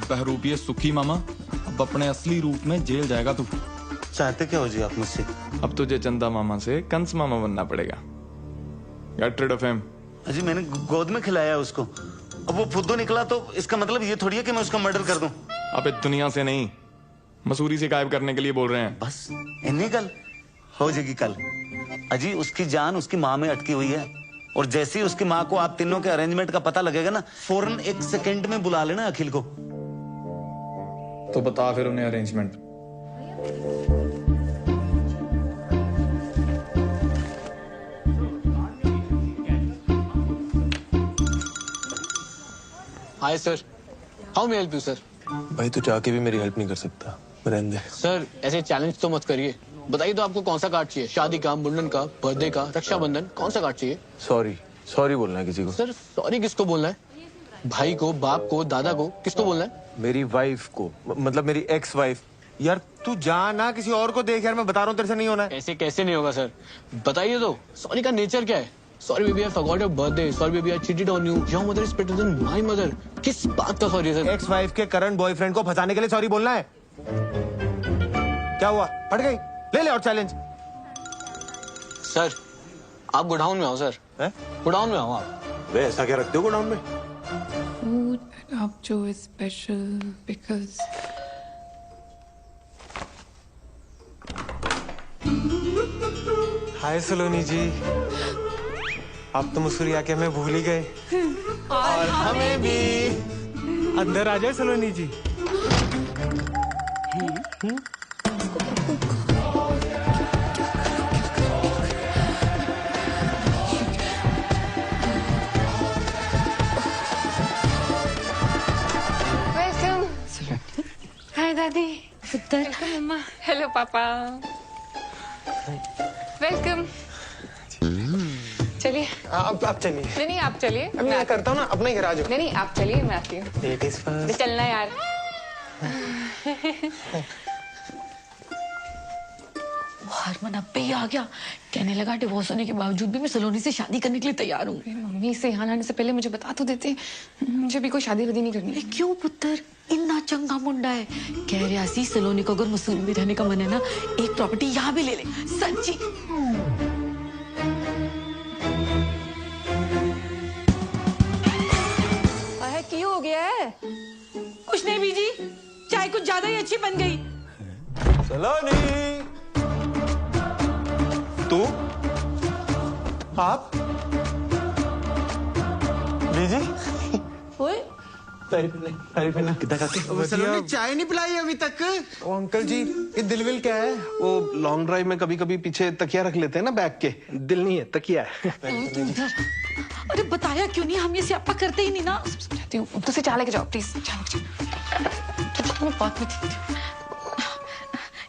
बहरूपिये सुखी मामा, अब अपने असली रूप में जेल जाएगा तू। चाहते क्या हो जी आप मुझसे? अब तुझे चंदा मामा से कंस मामा बनना पड़ेगा। Get rid of him. अजी मैंने गोद में खिलाया उसको, अब वो फुद्दू निकला तो इसका मतलब ये थोड़ी है कि मैं उसका मर्डर कर दूं। अबे दुनिया से नहीं, मसूरी से गायब करने के लिए बोल रहे हैं। बस इन्हीं कल हो जाएगी कल। अजी उसकी जान उसकी माँ में अटकी हुई है, और जैसे ही उसकी माँ को आप तीनों के अरेंजमेंट का पता लगेगा ना, फौरन 1 सेकंड में बुला लेना अखिल को। तो बता फिर उन्हें arrangement. Hi sir, how may help you sir? भाई तू चाह के भी मेरी हेल्प नहीं कर सकता, रहने दे। सर ऐसे चैलेंज तो मत करिए। बताइए तो आपको कौन सा कार्ड चाहिए? शादी का, मुंडन का, बर्थडे का, रक्षाबंधन, कौन सा कार्ड चाहिए? सॉरी बोलना है किसी को। सर सॉरी किसको बोलना है? भाई को, बाप को, दादा को, किसको बोलना है? मेरी वाइफ को, मतलब मेरी एक्स वाइफ। यार तू जा ना, किसी और को देख यार, मैं बता रहा हूँ तेरे से नहीं होना है। ऐसे कैसे नहीं होगा सर? बताइए तो, सॉरी का नेचर क्या है? Sorry baby I forgot your birthday, sorry baby I cheated on you, your mother is better than my mother. किस बात का सॉरी सर? एक्स वाइफ के करंट बॉयफ्रेंड को फंसाने के लिए सॉरी बोलना है? क्या हुआ, फट गई? ले ले और चैलेंज। सर आप गोडाउन में आओ सर। गोडाउन में आओ आप। वे ऐसा क्या रखते हो गोडाउन में? Food up to is special because हाय सलोनी जी, आप तो मसूरी आके हमें भूल ही गए। और हमें भी। अंदर आ जाए सलोनी जी। हाय दादी। वेलकम मम्मा। हेलो पापा। वेलकम। चलिए आप चलिए। नहीं आप चलिए, मैं करता हूँ ना, अपना ही घर आ जाओ। नहीं आप चलिए, मैं आती हूँ। Ladies first. चलना यार। हरमन अब पे ही आ गया, कहने लगा डिवोर्स होने के बावजूद भी मैं सलोनी से शादी करने के लिए तैयार हूँ। मम्मी से यहाँ आने से पहले मुझे बता तो देते, मुझे भी कोई शादी वादी नहीं करनी। क्यों पुत्र, इतना चंगा मुंडा है। कह रहा सी सलोनी को अगर मसूरी में रहने का मन है ना, एक प्रॉपर्टी यहाँ भी ले ले। सच्ची की हो गया है? कुछ नहीं बीजी, चाय कुछ ज्यादा ही अच्छी बन गई। सलोनी, तू, आप, बीजी, ओए, सलोनी चाय नहीं पिलाई अभी तक। ओ अंकल जी, ये दिल विल क्या है? वो लॉन्ग ड्राइव में कभी कभी पीछे तकिया रख लेते हैं ना बैग के, दिल नहीं है तकिया है। अरे बताया क्यों नहीं? हम ये स्यापा करते ही नहीं ना। चाहती हूँ तो से चाय लेके जाओ प्लीज। बात में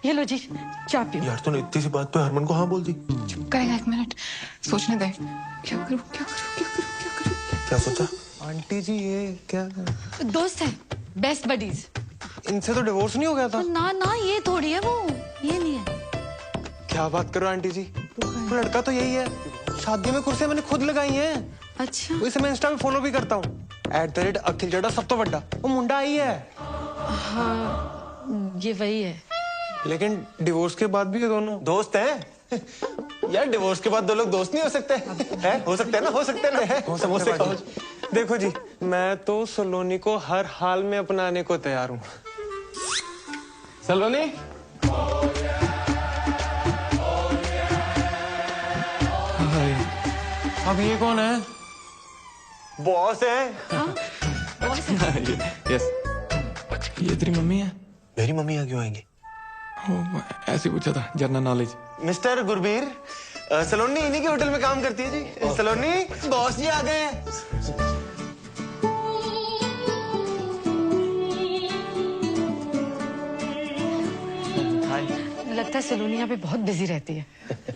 ये लो जी चाय पियो। यार तूने इतनी सी बात पे हरमन को हाँ बोल दी। करेगा 1 मिनट, सोचने दे। क्या करूँ क्या करूँ क्या करूँ क्या करूँ? क्या सोचा? आंटी जी ये क्या? दोस्त है, बेस्ट बडीज। इनसे तो डिवोर्स नहीं हो गया था? ना ना, ये थोड़ी है, वो ये नहीं है। क्या बात करो आंटी जी, वो लड़का तो यही है, शादी में कुर्सियां मैंने खुद लगाई हैं। अच्छा, इसे मैं इंस्टा पे फॉलो भी करता हूँ। @अखिल जड़ा सब तो बड़ा, वो मुंडा आई है। हाँ ये वही है। लेकिन डिवोर्स के बाद भी ये दोनों दोस्त हैं? यार डिवोर्स के बाद दो लोग दोस्त नहीं हो सकते हैं? हो सकते हैं ना, हो सकते हैं ना। समोसे खाओ। देखो जी, मैं तो सलोनी को हर हाल में अपनाने को तैयार हूँ। सलोनी, अब ये कौन है? बॉस है। यस, ये तेरी मम्मी है? मेरी मम्मी यहाँ क्यों आएंगी? ऐसे ही पूछा था, जनरल नॉलेज। मिस्टर गुरबीर, सलोनी इन्हीं के होटल में काम करती है जी। सलोनी, बॉस जी आ गए हैं। लगता है सलोनी यहाँ पे बहुत बिजी रहती है।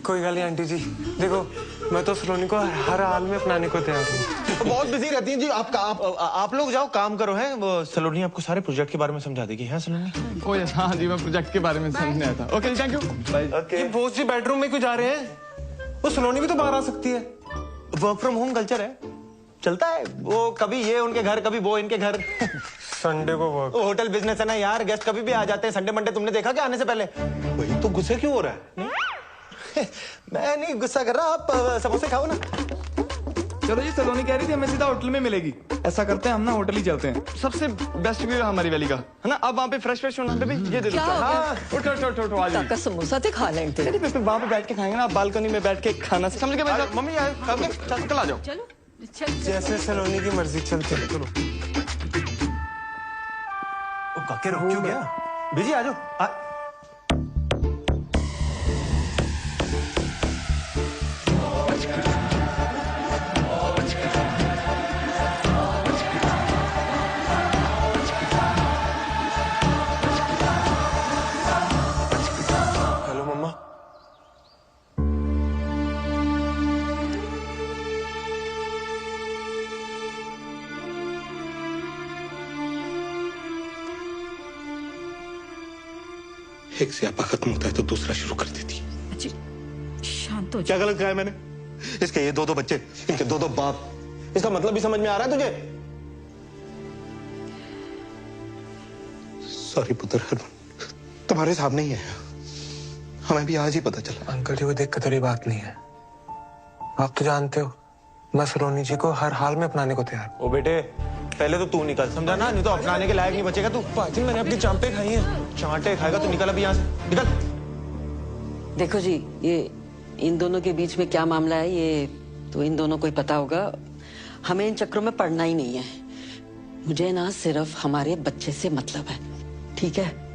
कोई गल नहीं आंटी जी, देखो मैं तो सलोनी को हर हाल में अपनाने को तैयार हूँ। बहुत बिजी रहती हैं जी। आप लोग जाओ काम करो। है वो सलोनी आपको सारे प्रोजेक्ट के बारे में समझा देगी। है सलोनी? ओ यस, हाँ जी, मैं प्रोजेक्ट के बारे में समझने आया था। Okay thank you. ओके। ये बॉस जी बेडरूम में क्यों जा रहे हैं? वो सलोनी भी तो बाहर आ सकती है। वर्क फ्रॉम होम कल्चर है, चलता है। वो कभी ये उनके घर, कभी वो इनके घर। संडे को वर्क। होटल बिजनेस है ना यार, गेस्ट कभी भी आ जाते हैं। संडे मंडे तुमने देखा क्या आने से पहले? वही तो गुस्से क्यों हो रहा है? मैं नहीं गुस्सा कर रहा, आप समोसे खाओ ना। चलो जी, सलोनी कह रही थी हमें सीधा होटल में मिलेगी। ऐसा करते हैं हम ना, होटल ही चलते हैं। सबसे बेस्ट व्यू है हमारी वैली का, है ना? अब वहाँ पे फ्रेश फ्रेश होना। बेबी ये दे दो। हाँ, उठो उठो उठो उठो, आ जाओ। ताका समोसा ते खा लेंगे। अरे बेबी वहाँ पे बैठ के खाएंगे ना, बालकनी में बैठ के खाना। समझ गए मेरी बात? मम्मी आए, कल आ जाओ। चलो जैसे सलोनी की मर्जी, चलते हैं। चलो। काके रुक क्यों गया? बिजी आ जाओ। हेलो मम्मा। एक स्यापा खत्म होता है तो दूसरा शुरू कर देती। अच्छी शांत हो क्या गलत कहा है मैंने? इसके ये 2 बच्चे, इनके 2 बाप। इसका मतलब भी समझ में आ रहा है तुझे? सॉरी पुत्र हरमन, तुम्हारे सामने ही है। हमें भी आज ही पता चला। अंकल जी, वो देख कर बात नहीं है। आप तो जानते हो मैं सलोनी जी को हर हाल में अपनाने को तैयार। ओ बेटे, पहले तो तू निकल, समझा ना? नहीं तो अपनाने के लायक नहीं बचेगा तू। पाजी, मैंने अपनी चांपे खाई हैं। चांटे खाएगा तो निकल अभी यहाँ से, निकल। देखो जी, ये इन दोनों के बीच में क्या मामला है ये तो इन दोनों को ही पता होगा। हमें इन चक्रों में पड़ना ही नहीं है। मुझे ना सिर्फ हमारे बच्चे से मतलब है, ठीक है?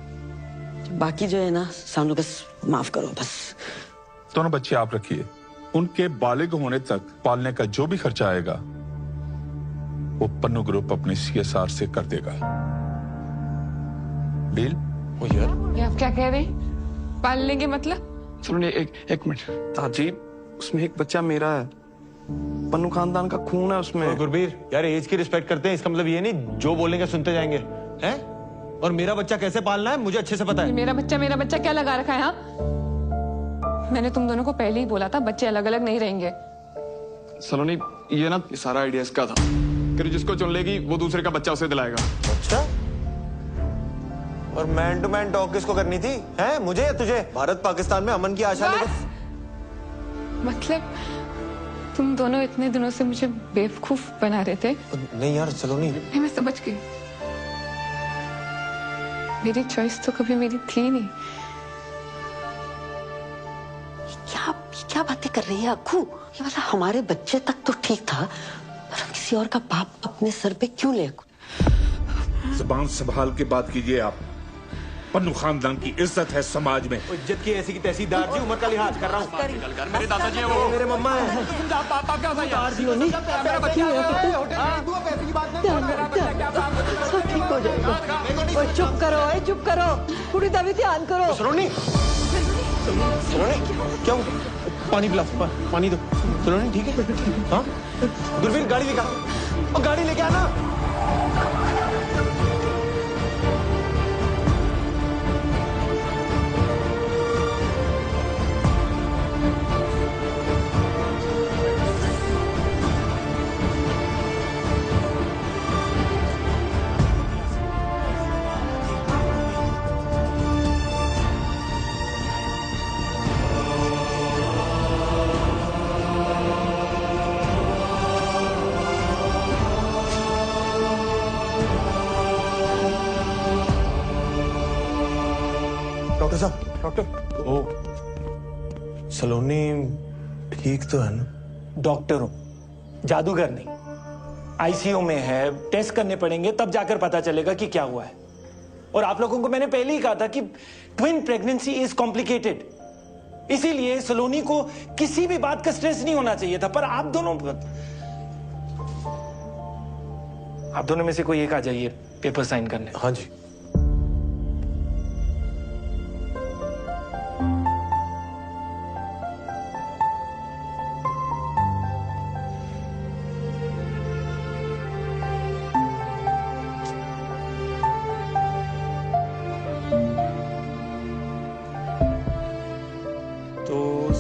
बाकी जो है ना, सानू बस माफ करो बस। दोनों बच्चे आप रखिए, उनके बालिग होने तक पालने का जो भी खर्चा आएगा वो पन्नू ग्रुप अपने CSR से कर देगा। डील? ओ यार, ये आप क्या कह रहे हैं? पाल लेंगे मतलब? सलोनी एक मिनट। ताजी, उसमें एक बच्चा मेरा है, पन्नू खानदान का खून है उसमें। गुरबीर यार, एज की रिस्पेक्ट करते हैं, इसका मतलब ये नहीं जो बोलेंगे सुनते जाएंगे। हैं? और मेरा बच्चा कैसे पालना है मुझे अच्छे से पता है। मेरा बच्चा क्या लगा रखा है? हाँ, मैंने तुम दोनों को पहले ही बोला था बच्चे अलग अलग नहीं रहेंगे। सलोनी, ये ना सारा आइडिया इसका था कि जिसको चुन लेगी वो दूसरे का बच्चा उसे दिलाएगा। अच्छा, और मैन टू मैन टॉक किसको करनी थी? हैं? मुझे या तुझे? भारत पाकिस्तान में अमन की आशा लेकर। मतलब तुम दोनों इतने दिनों से मुझे बेवकूफ बना रहे थे। नहीं यार सलोनी, मैं समझ गई, मेरी चॉइस तो कभी मेरी थी नहीं। क्या बातें कर रही है अक्कू? ये मतलब हमारे बच्चे तक तो ठीक था, पर किसी और का बाप अपने सर पे क्यों ले? जुबान संभाल के बात कीजिए आप। पन्नू खानदान की इज्जत है समाज में। इज्जत की ऐसी की तहसीलदार जी, उम्र का लिहाज कर रहा हूँ। मेरे दादाजी हैं वो। मेरे मम्मा है। पापा क्या था यार? मेरा बच्चा सब ठीक हो जाएगा। ओए चुप करो, चुप करो, कुड़ी दा भी ध्यान करो। सलोनी क्या हुआ? पानी पिला, पानी दो। सलोनी ठीक है? हाँ गुरवीर गाड़ी दिखा, और गाड़ी लेके आना। डॉक्टर साहब, डॉक्टर ओ सलोनी ठीक तो है ना? डॉक्टर हूं, जादूगर नहीं। आईसीयू में है, टेस्ट करने पड़ेंगे, तब जाकर पता चलेगा कि क्या हुआ है। और आप लोगों को मैंने पहले ही कहा था कि ट्विन प्रेगनेंसी इज कॉम्प्लिकेटेड, इसीलिए सलोनी को किसी भी बात का स्ट्रेस नहीं होना चाहिए था। पर आप दोनों में से कोई एक आ जाइए पेपर साइन करने। हाँ जी।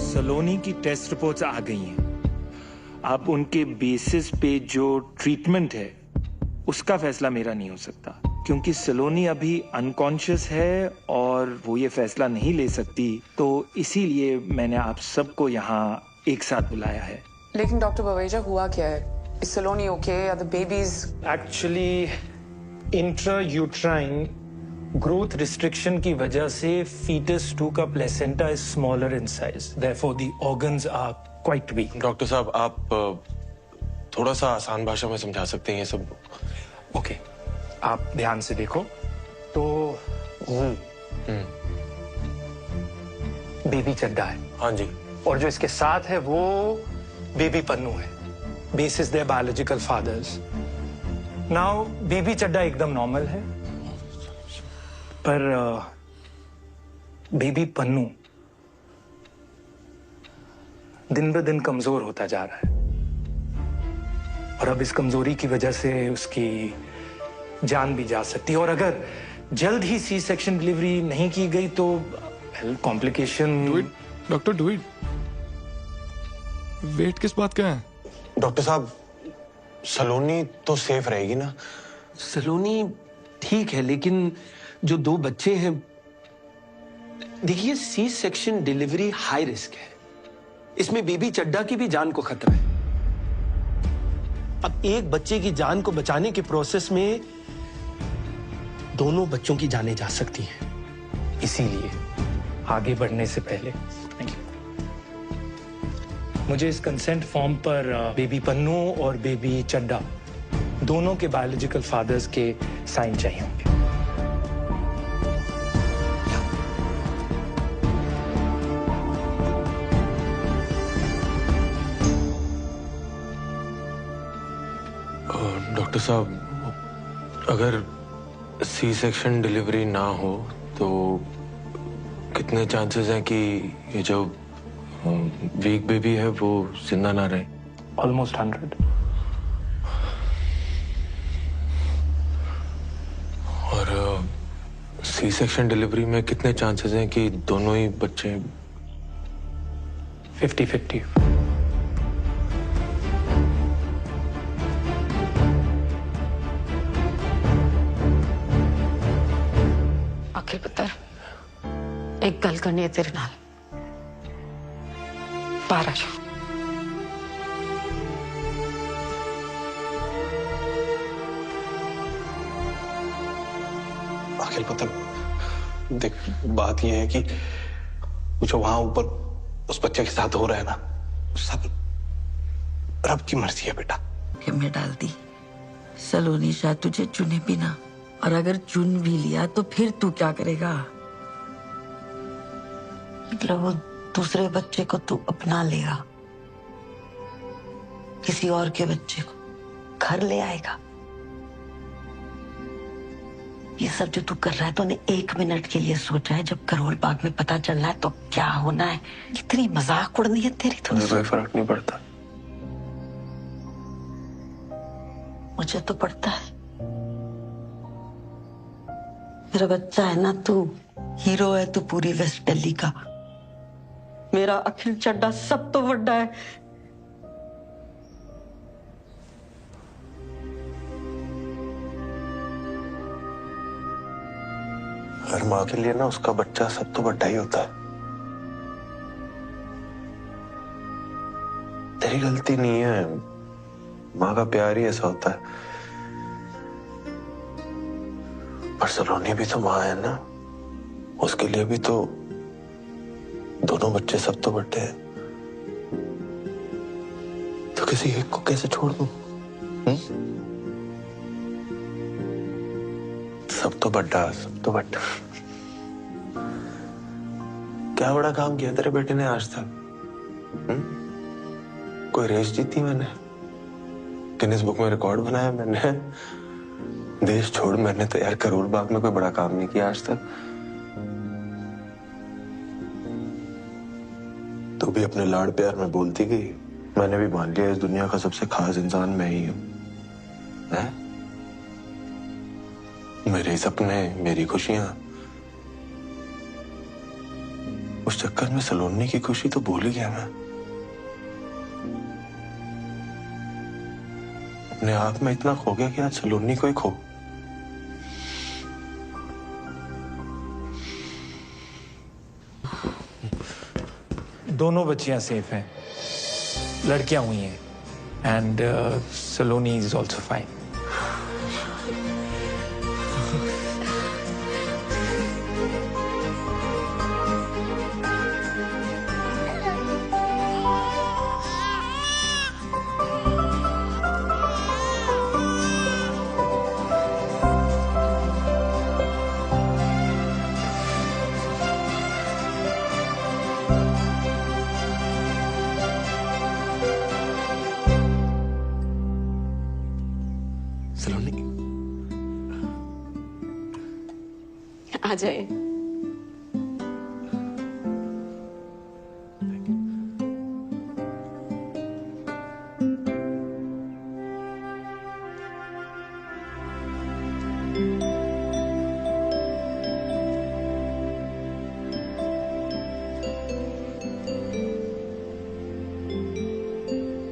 सलोनी की टेस्ट रिपोर्ट्स आ गई हैं। अब उनके बेसिस पे जो ट्रीटमेंट है उसका फैसला मेरा नहीं हो सकता, क्योंकि सलोनी अभी अनकॉन्शियस है और वो ये फैसला नहीं ले सकती। तो इसीलिए मैंने आप सबको यहाँ एक साथ बुलाया है। लेकिन डॉक्टर बवेजा हुआ क्या है? Is Saloni okay? Are the babies? Actually intrauterine growth restriction की वजह से fetus 2 का placenta is smaller in size, therefore the organs are quite weak. Doctor साहब, आप थोड़ा सा आसान भाषा में समझा सकते हैं ये सब? ओके, आप ध्यान से देखो तो बेबी चड्डा है। हाँ जी। और जो इसके साथ है वो बेबी पन्नू है, basis their biological fathers. Now baby Chadha एकदम नॉर्मल है, पर बेबी पन्नू दिन ब दिन कमजोर होता जा रहा है। और अब इस कमजोरी की वजह से उसकी जान भी जा सकती है। और अगर जल्द ही सी सेक्शन डिलीवरी नहीं की गई तो complication. Doctor do it. Wait किस बात का है? डॉक्टर साहब, सलोनी तो सेफ रहेगी ना? सलोनी ठीक है, लेकिन जो 2 बच्चे हैं, देखिए C section delivery high risk है। इसमें बेबी चड्डा की भी जान को खतरा है। अब एक बच्चे की जान को बचाने के प्रोसेस में दोनों बच्चों की जानें जा सकती हैं। इसीलिए आगे बढ़ने से पहले मुझे इस कंसेंट फॉर्म पर बेबी पन्नू और बेबी चड्डा दोनों के बायोलॉजिकल फादर्स के साइन चाहिए होंगे। डॉक्टर साहब, अगर सी सेक्शन डिलीवरी ना हो तो कितने चांसेस हैं कि ये जो वीक बेबी है वो जिंदा ना रहे? ऑलमोस्ट 100। और सी सेक्शन डिलीवरी में कितने चांसेस हैं कि दोनों ही बच्चे? 50-50। अखिल पुत्र, एक गल करनी है तेरे नाल। बाहर आ जाओ। अखिल पुत्र, देख बात यह है कि जो वहां ऊपर उस बच्चे के साथ हो रहा है ना, सब रब की मर्जी है बेटा। कि मैं डाल दी, सलोनी शायद तुझे चुने बिना और अगर चुन भी लिया तो फिर तू क्या करेगा? मतलब वो दूसरे बच्चे को तू अपना लेगा, किसी और के बच्चे को घर ले आएगा? ये सब जो तू कर रहा है तूने 1 मिनट के लिए सोचा है? जब करोल बाग में पता चलना है तो क्या होना है? कितनी मजाक उड़नी है तेरी तो। कोई फर्क नहीं पड़ता। मुझे तो पड़ता है। मेरा बच्चा है ना तू, हीरो है तू पूरी वेस्ट दिल्ली का। मेरा अखिल चड्डा सब तो बड़ा है। हर माँ के लिए ना उसका बच्चा सब तो बड़ा ही होता है। तेरी गलती नहीं है, माँ का प्यार ही ऐसा होता है। पर सलोनी भी तो माँ है ना, उसके लिए भी तो दोनों बच्चे सब तो बड़े हैं। तो किसी एक को कैसे छोड़ दूं? सब तो बड़ा, सब तो बड़ा। क्या बड़ा काम किया तेरे बेटे ने आज तक? कोई रेस जीती मैंने, गिनीज बुक में रिकॉर्ड बनाया मैंने, देश छोड़ मैंने तो यार करोल बाग में कोई बड़ा काम नहीं किया आज तक। तू भी अपने लाड़ प्यार में बोलती गई, मैंने भी मान लिया इस दुनिया का सबसे खास इंसान मैं ही हूं। मेरे सपने, मेरी खुशियां, उस चक्कर में सलोनी की खुशी तो भूल ही गया मैं। अपने आप में इतना खो गया कि आज सलोनी को ही खो। दोनों बच्चियां सेफ हैं, लड़कियां हुई हैं, and Saloni is also fine. Saloni आ जाए।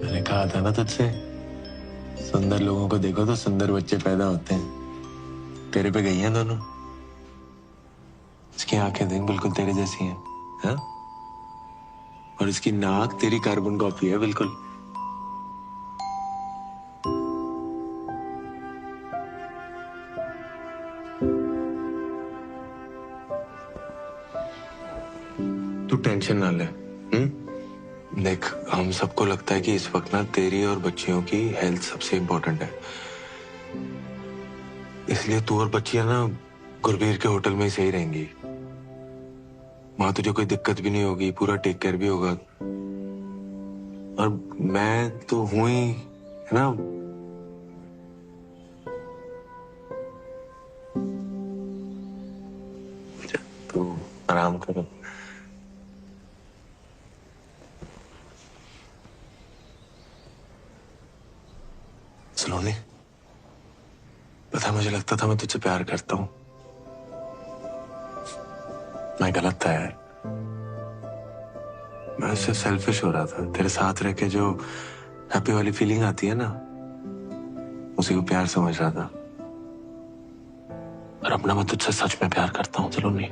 मैंने कहा था ना तुझसे, सुंदर लोगों को देखो तो सुंदर बच्चे पैदा होते हैं। तेरे पे गई हैं दोनों। इसकी आंखें देख बिल्कुल तेरे जैसी हैं, हाँ? और इसकी नाक तेरी कार्बन कॉपी है बिल्कुल। तू टेंशन ना ले। देख, हम सबको लगता है कि इस वक्त ना तेरी और बच्चियों की हेल्थ सबसे इम्पोर्टेंट है, इसलिए तू और बच्चियां ना गुरबीर के होटल में ही सही रहेंगी। वहां तुझे कोई दिक्कत भी नहीं होगी, पूरा टेक केयर भी होगा। और मैं तो हूं ही, है ना। तू आराम करो। सलोनी, पता, मुझे लगता था मैं तुझसे प्यार करता हूं। मैं गलत था यार। मैं उससे सेल्फिश हो रहा था। तेरे साथ रह के जो हैप्पी वाली फीलिंग आती है ना, उसी को प्यार समझ रहा था। और अपना मैं तुझसे सच में प्यार करता हूं सलोनी।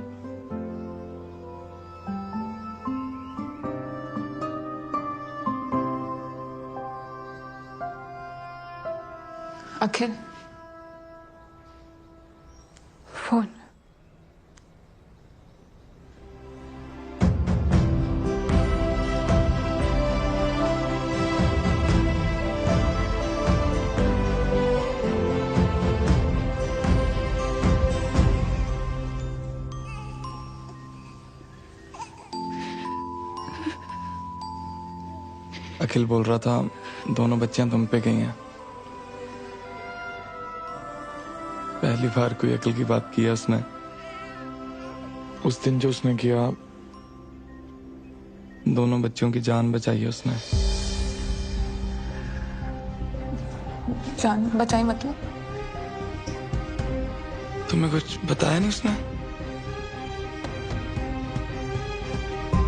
अखिल, फोन। अखिल बोल रहा था दोनों बच्चियां तुम पे गई हैं। पहली बार कोई अकल की बात की है उसने। उस दिन जो उसने किया, दोनों बच्चियों की जान बचाई है उसने। जान बचाई मतलब? तुम्हें कुछ बताया नहीं उसने?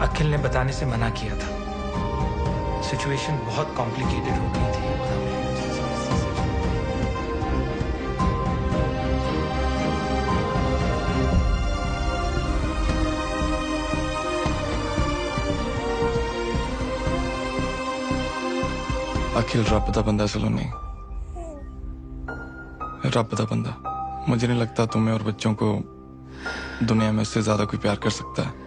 अखिल ने बताने से मना किया था। सिचुएशन बहुत कॉम्प्लिकेटेड हो गई थी। अखिल रब दा बंदा सलोनी, रब दा बंदा। मुझे नहीं लगता तुम्हें और बच्चों को दुनिया में उससे ज्यादा कोई प्यार कर सकता है।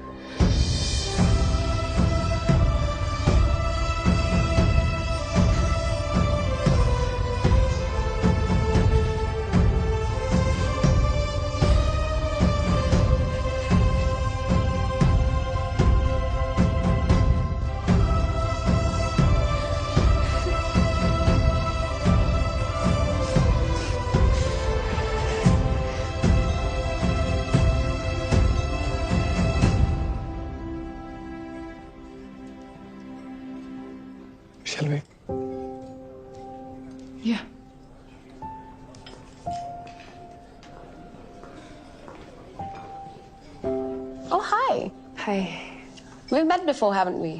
Shall we? Yeah. Oh, hi. Hi. We've met before, haven't we?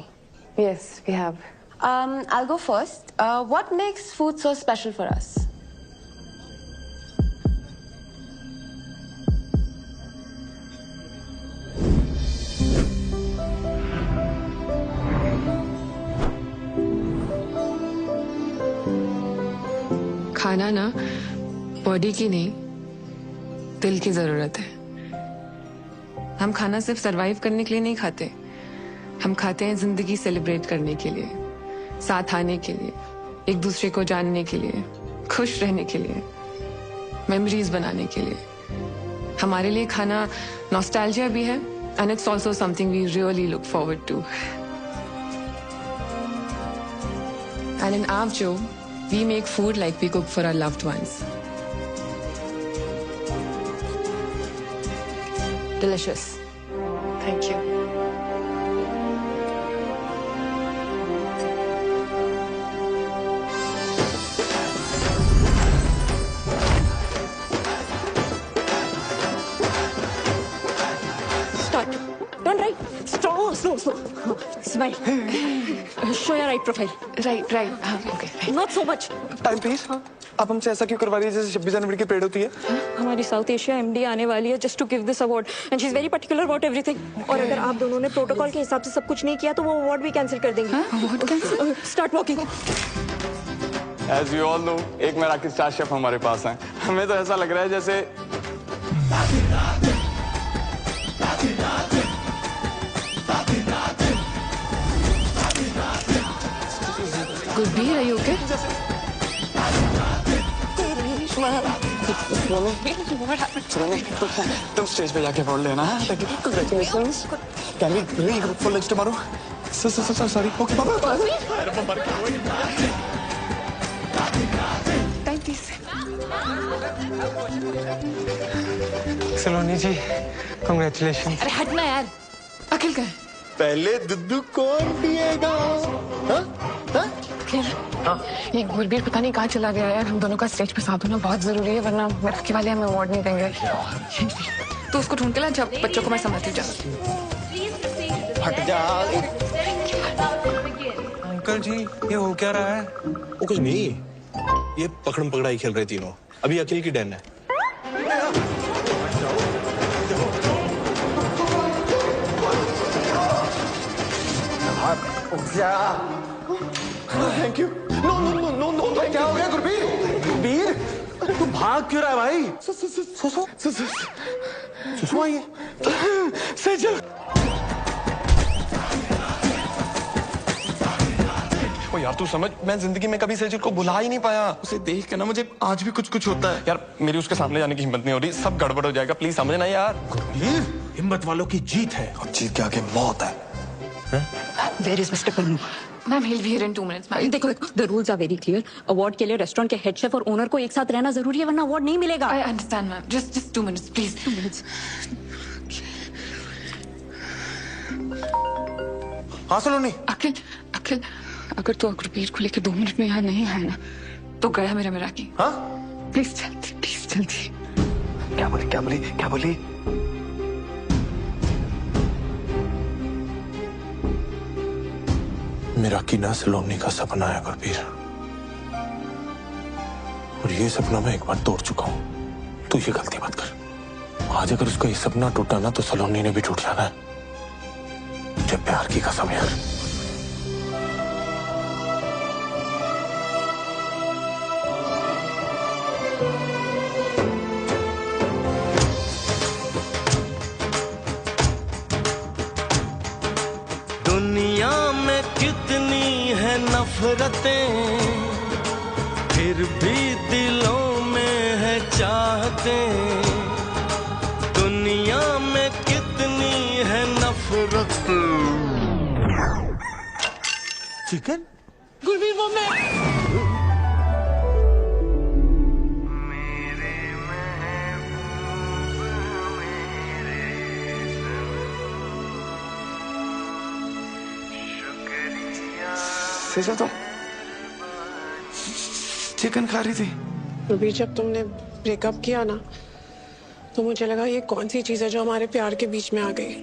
Yes, we have. I'll go first. What makes food so special for us? खाना ना बॉडी की नहीं, दिल की जरूरत है। हम खाना सिर्फ सरवाइव करने के लिए नहीं खाते, हम खाते हैं जिंदगी सेलिब्रेट करने के लिए, साथ आने के लिए, एक दूसरे को जानने के लिए, खुश रहने के लिए, मेमोरीज बनाने के लिए। हमारे लिए खाना नॉस्टैल्जिया भी है, and it's also something we really look forward to. And in Avjo, we make food like we cook for our loved ones. Delicious. Thank you. Start. Turn right. Slow, slow, slow. Smile. Show your right profile. Right. Okay. Not so much. Time please. आप हमसे ऐसा क्यों करवा रही है जैसे 26 जनवरी की परेड होती है? हमारी साउथ एशिया एमडी आने वाली है just to give this award and she is very particular about everything. और अगर आप दोनों ने प्रोटोकॉल के हिसाब से सब कुछ नहीं किया तो वो अवार्ड भी कैंसिल कर देंगे। Award cancel? Start walking. As you all know, एक मराठी स्टार शेफ हमारे पास हैं। हमें तो ऐसा लग रहा है जैसे Gulbir, are you okay? तुम स्टेज पे जाके अवार्ड लेना है। Congratulations. Can we regroup for lunch tomorrow? Sorry. Okay, bye. Time, please. Saloni ji, congratulations. अरे हटना यार। अखिल का है? पहले दुद्धू कौन पिएगा? ये गुरबीर पता नहीं कहाँ चला गया है। हम दोनों का स्टेज पे साथ होना बहुत जरूरी है, वरना मराठी वाले हमें अवार्ड नहीं देंगे। तो उसको ढूंढ के ला, जब बच्चों को मैं संभालती हूँ। हट जा। अंकल जी, ये हो क्या रहा है? वो कुछ नहीं, ये पकड़म पकड़ाई खेल रहे तीनों। अभी अखिल की डैन है। Thank you. नो क्या हो गया गुरबीर? गुरबीर तू भाग क्यों रहा है भाई? सुसु आई है। सेजल। ओ यार तू समझ, मैं जिंदगी में कभी सेजल को बुला ही नहीं पाया। उसे देख के ना मुझे आज भी कुछ होता है। यार मेरी उसके सामने जाने की हिम्मत नहीं हो रही। सब गड़बड़ हो जाएगा, प्लीज समझना यार। गुरबीर, हिम्मत वालों की जीत है और जीत के आगे मौत है। Where is Mr. Pannu? Ma'am he'll be here in 2 minutes, ma'am. देखो देखो, the rules are very clear. Award के लिए रेस्टोरेंट के हेड शेफ और ओनर को एक साथ रहना जरूरी है, वरना अवार्ड नहीं मिलेगा। I understand, ma'am. Just 2 minutes, please। 2 minutes। हाँ सलोनी। अखिल, अगर तू गुरबीर को लेकर 2 मिनट में यहाँ नहीं है ना, तो गया मेरा राखी। हाँ? प्लीज जल्दी। क्या बोली? मेरा की ना सलोनी का सपना है गुरबीर, और ये सपना मैं एक बार तोड़ चुका हूं। तू ये गलती मत कर। आज अगर उसका ये सपना टूटा ना, तो सलोनी ने भी टूट जाना है। मुझे प्यार की कसम यार। दुनिया में कितनी है नफरतें, फिर भी दिलों में है चाहतें। दुनिया में कितनी है नफरतें। चिकन? गुरबीर वो मैं। सेजा तो चिकन खा रही थी। गुरबीर, जब तुमने ब्रेकअप किया ना, तो मुझे लगा ये कौन सी चीज है जो हमारे प्यार के बीच में आ गई।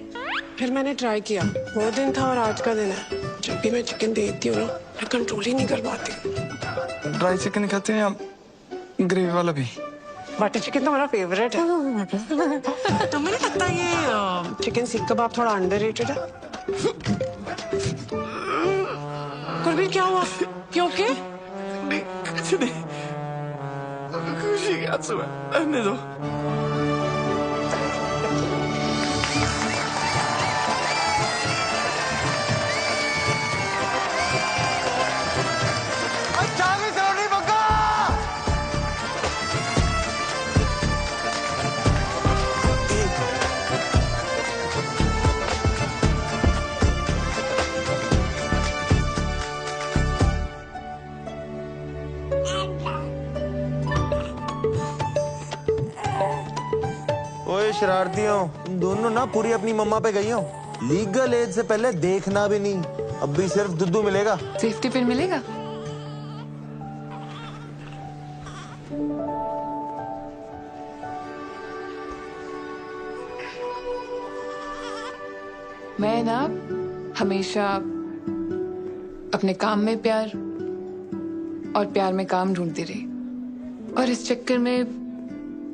फिर मैंने ट्राई किया, वो दिन था और आज का दिन है। जब भी मैं चिकन देखती हूँ ना, मैं कंट्रोल ही नहीं कर पाती। ड्राई चिकन खाते हैं या ग्रेवी वाला भी? बटर चिकन तो मेरा फेवरेट है। तुम्हें नहीं लगता ये चिकन सीख कबाब थोड़ा अंडररेटेड है? गुरबीर, क्या हुआ? You okay? कुछ नहीं, खुशी के आंसू है, रहने दो। ओए शरारतियों, तुम दोनों ना पूरी अपनी मम्मा पे गई हो। लीगल एज से पहले देखना भी नहीं। अब भी सिर्फ दुद्धू मिलेगा। सेफ्टी पिन मिलेगा? मैं ना हमेशा अपने काम में प्यार और प्यार में काम ढूंढती रही, और इस चक्कर में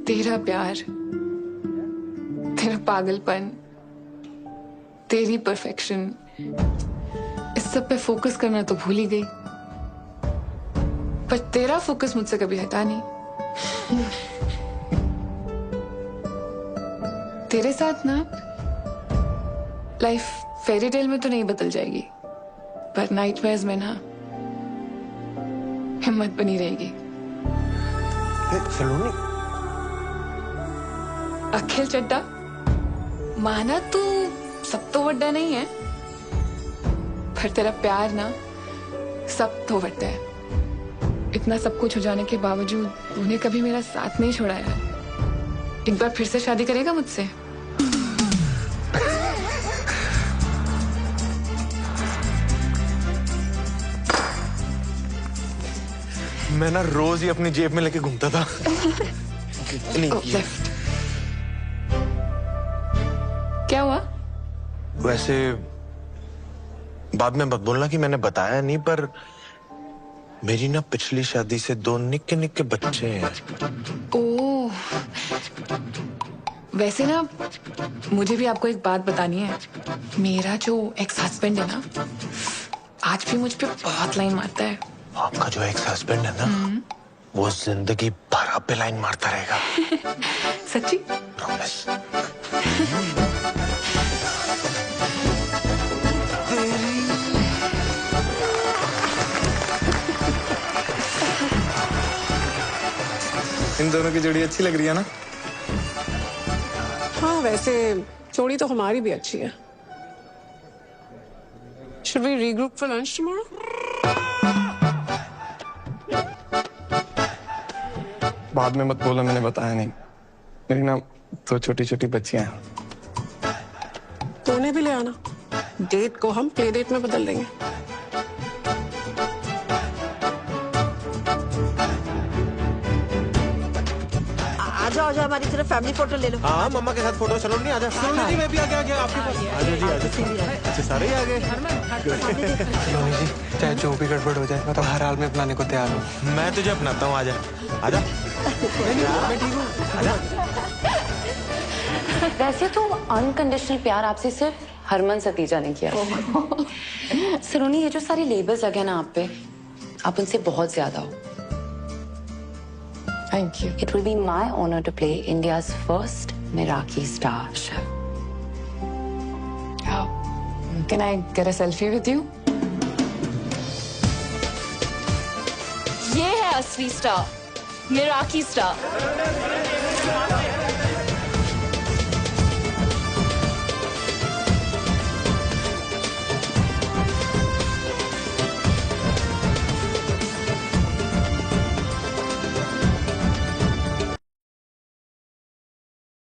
तेरा प्यार, तेरा पागलपन, तेरी परफेक्शन, इस सब पे फोकस करना तो भूल ही गई। पर तेरा फोकस मुझसे कभी हटा नहीं। तेरे साथ ना लाइफ फेरी टेल में तो नहीं बदल जाएगी, पर नाइटमेयर्स में ना हिम्मत बनी रहेगी। सलोनी, अखिल चड्डा, माना तू सब तो वड्डा नहीं है, पर तेरा प्यार ना सब तो वड्डा है। इतना सब कुछ हो जाने के बावजूद तूने कभी मेरा साथ नहीं छोड़ा यार। एक बार फिर से शादी करेगा मुझसे? मैं ना रोज ही अपनी जेब में लेके घूमता था। नहीं किया। क्या हुआ? वैसे बाद में मत बोलना कि मैंने बताया नहीं, पर मेरी ना पिछली शादी से 2 निक्के निक्के बच्चे हैं। ओह, वैसे ना मुझे भी आपको एक बात बतानी है। मेरा जो एक्स हस्बैंड है ना, आज भी मुझ पे बहुत लाइन मारता है। आपका जो एक्स हस्बैंड है ना, वो जिंदगी भर आप पे लाइन मारता रहेगा। सच्ची? प्रॉमिस। इन दोनों की जोड़ी अच्छी लग रही है ना? हाँ, वैसे जोड़ी तो हमारी भी अच्छी है। Should we regroup for lunch tomorrow? बाद में मत बोलो मैंने बताया नहीं। मेरी ना 2 छोटी-छोटी बच्चियां हैं। तो उन्हें भी ले आना। डेट को हम प्ले डेट में बदल देंगे। आ जाओ हमारी तरफ फैमिली फोटो ले लो। हाँ मम्मा के साथ फोटो। चलो नहीं आजा। सलोनी जी, मैं भी आ गया आपके पास। आजा जी आजा। अच्छा सारे ही आ गए। सलोनी जी, चाहे जो भी गड़बड़ हो जाए मैं तो हर हाल में अपनाने को तैयार हूँ। मैं तुझे अपनाता हूँ। आजा आजा। मैं ठीक हूँ। वैसे तो अनकंडीशनल प्यार आपसे सिर्फ हरमन सतीजा ने किया। सलोनी, ये जो सारे लेबल्स लगे ना आप पे, आप उनसे बहुत ज्यादा हो। Thank you. It will be my honor to play India's first Meraki star show. Can I get a selfie with you? ये है असली स्टार, Meraki स्टार।